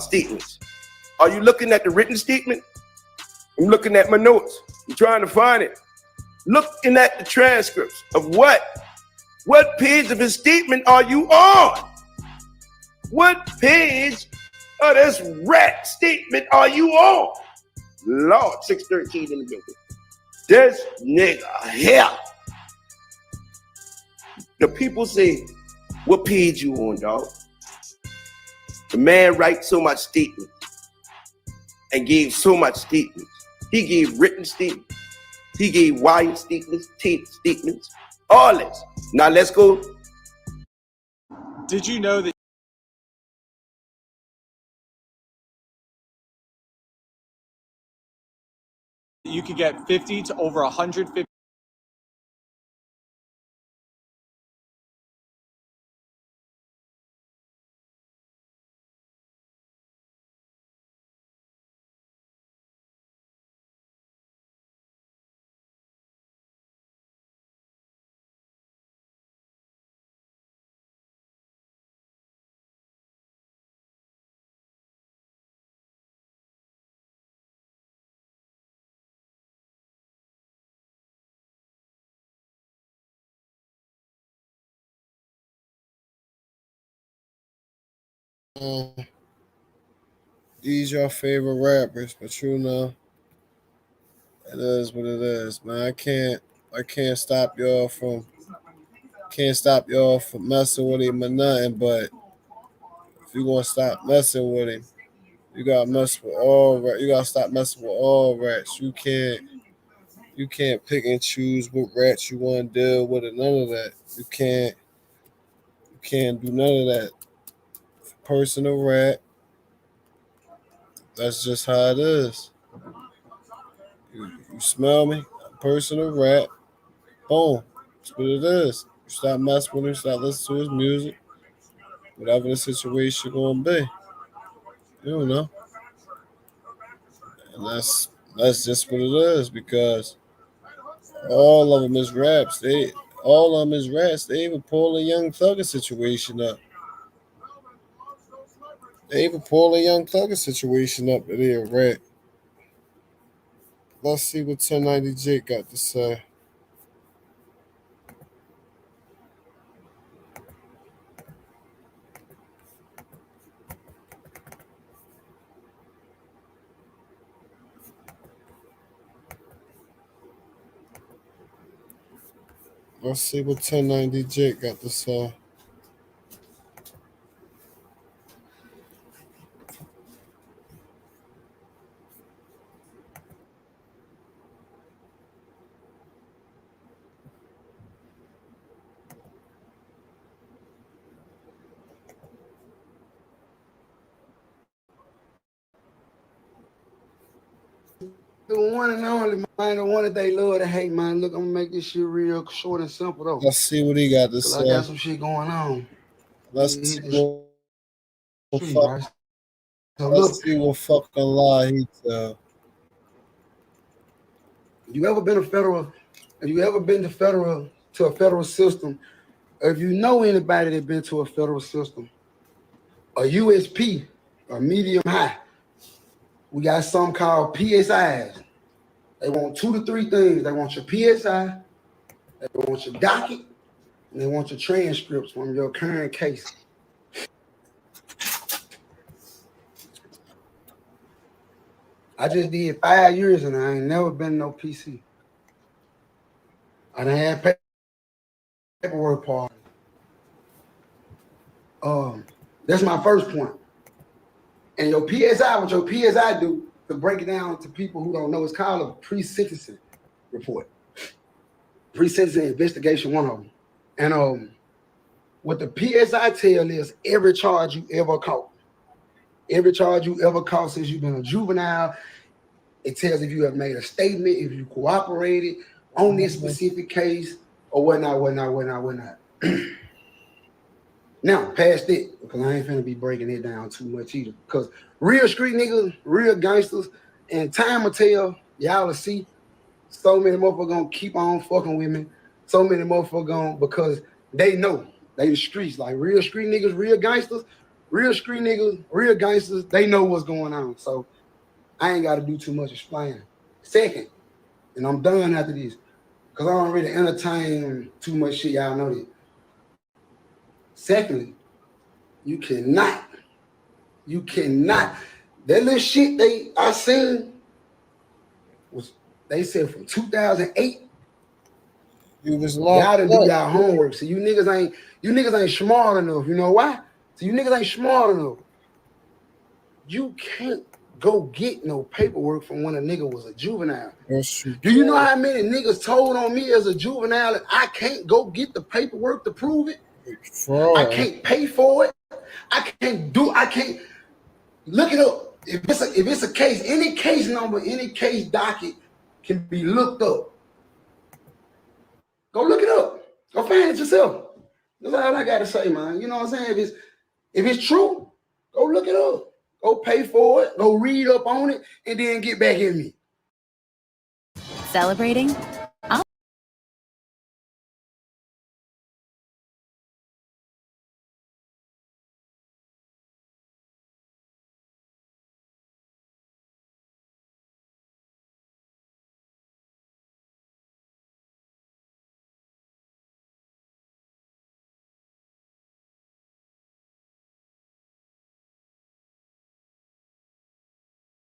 statements. Are you looking at the written statement? I'm looking at my notes. I'm trying to find it. Looking at the transcripts of what? What page of his statement are you on? What page of this rat statement are you on? Lord, 613 in the building. This nigga here. The people say, what page you on, dog? The man writes so much statement and gave so much statements. He gave written statements. He gave wired statements, tape statements, all this. Now let's go. Did you know that you could get 50 to over 150? These your favorite rappers, but you know, it is what it is, man. I can't stop y'all from messing with him or nothing. But if you gonna stop messing with him, you gotta mess with all rats. You gotta stop messing with all rats. You can't pick and choose what rats you want to deal with, and none of that. You can't do none of that. Personal rat. That's just how it is. You smell me? Personal rat. Boom. That's what it is. You stop messing with him, stop listening to his music, whatever the situation gonna be. You don't know. And that's just what it is, because all of them is raps. All of them is rats. They even pull a Young Thugger situation up. That they a rat. Let's see what 1090 Jake got to say. Let's see what 1090 Jake got to say. The one and only, man, the one that they love to hate, man. Look, I'm gonna make this shit real short and simple, though. Let's see what he got to say. I got some shit going on. Let's see what street, right? So let's see what fucking lie he tell. You ever been to a federal system, or if you know anybody that been to a federal system, a USP, a medium high, we got something called PSIs. They want 2 to 3 things. They want your PSI, they want your docket, and they want your transcripts from your current case. I just did 5 years and I ain't never been no PC. I done had paperwork part. That's my first point. And your PSI, what your PSI do, to break it down to people who don't know, it's called a pre-sentencing report. Pre-sentencing investigation, one of them. And what the PSI tell is every charge you ever caught. Every charge you ever caught since you've been a juvenile. It tells if you have made a statement, if you cooperated on this specific case, or whatnot. Now, past it, because I ain't finna be breaking it down too much either. Because real street niggas, real gangsters, and time will tell, y'all will see, so many motherfuckers gonna keep on fucking with me. So many motherfuckers gonna, because they know, they the streets, like real street niggas, real gangsters, Real street niggas, real gangsters, they know what's going on. So I ain't got to do too much explaining. Second, and I'm done after this, because I don't really entertain too much shit. Y'all know that. Secondly, you cannot. That little shit I seen was, they said from 2008. You was locked Y'all done do up. y'all homework. So you niggas ain't smart enough. You know why? So you niggas ain't smart enough. You can't go get no paperwork from when a nigga was a juvenile. Do you know how many niggas told on me as a juvenile that I can't go get the paperwork to prove it? I can't pay for it. I can't look it up. If it's a case, any case number, any case docket can be looked up. Go look it up. Go find it yourself. That's all I gotta say, man. You know what I'm saying? If it's true, go look it up. Go pay for it. Go read up on it, and then get back at me. Celebrating?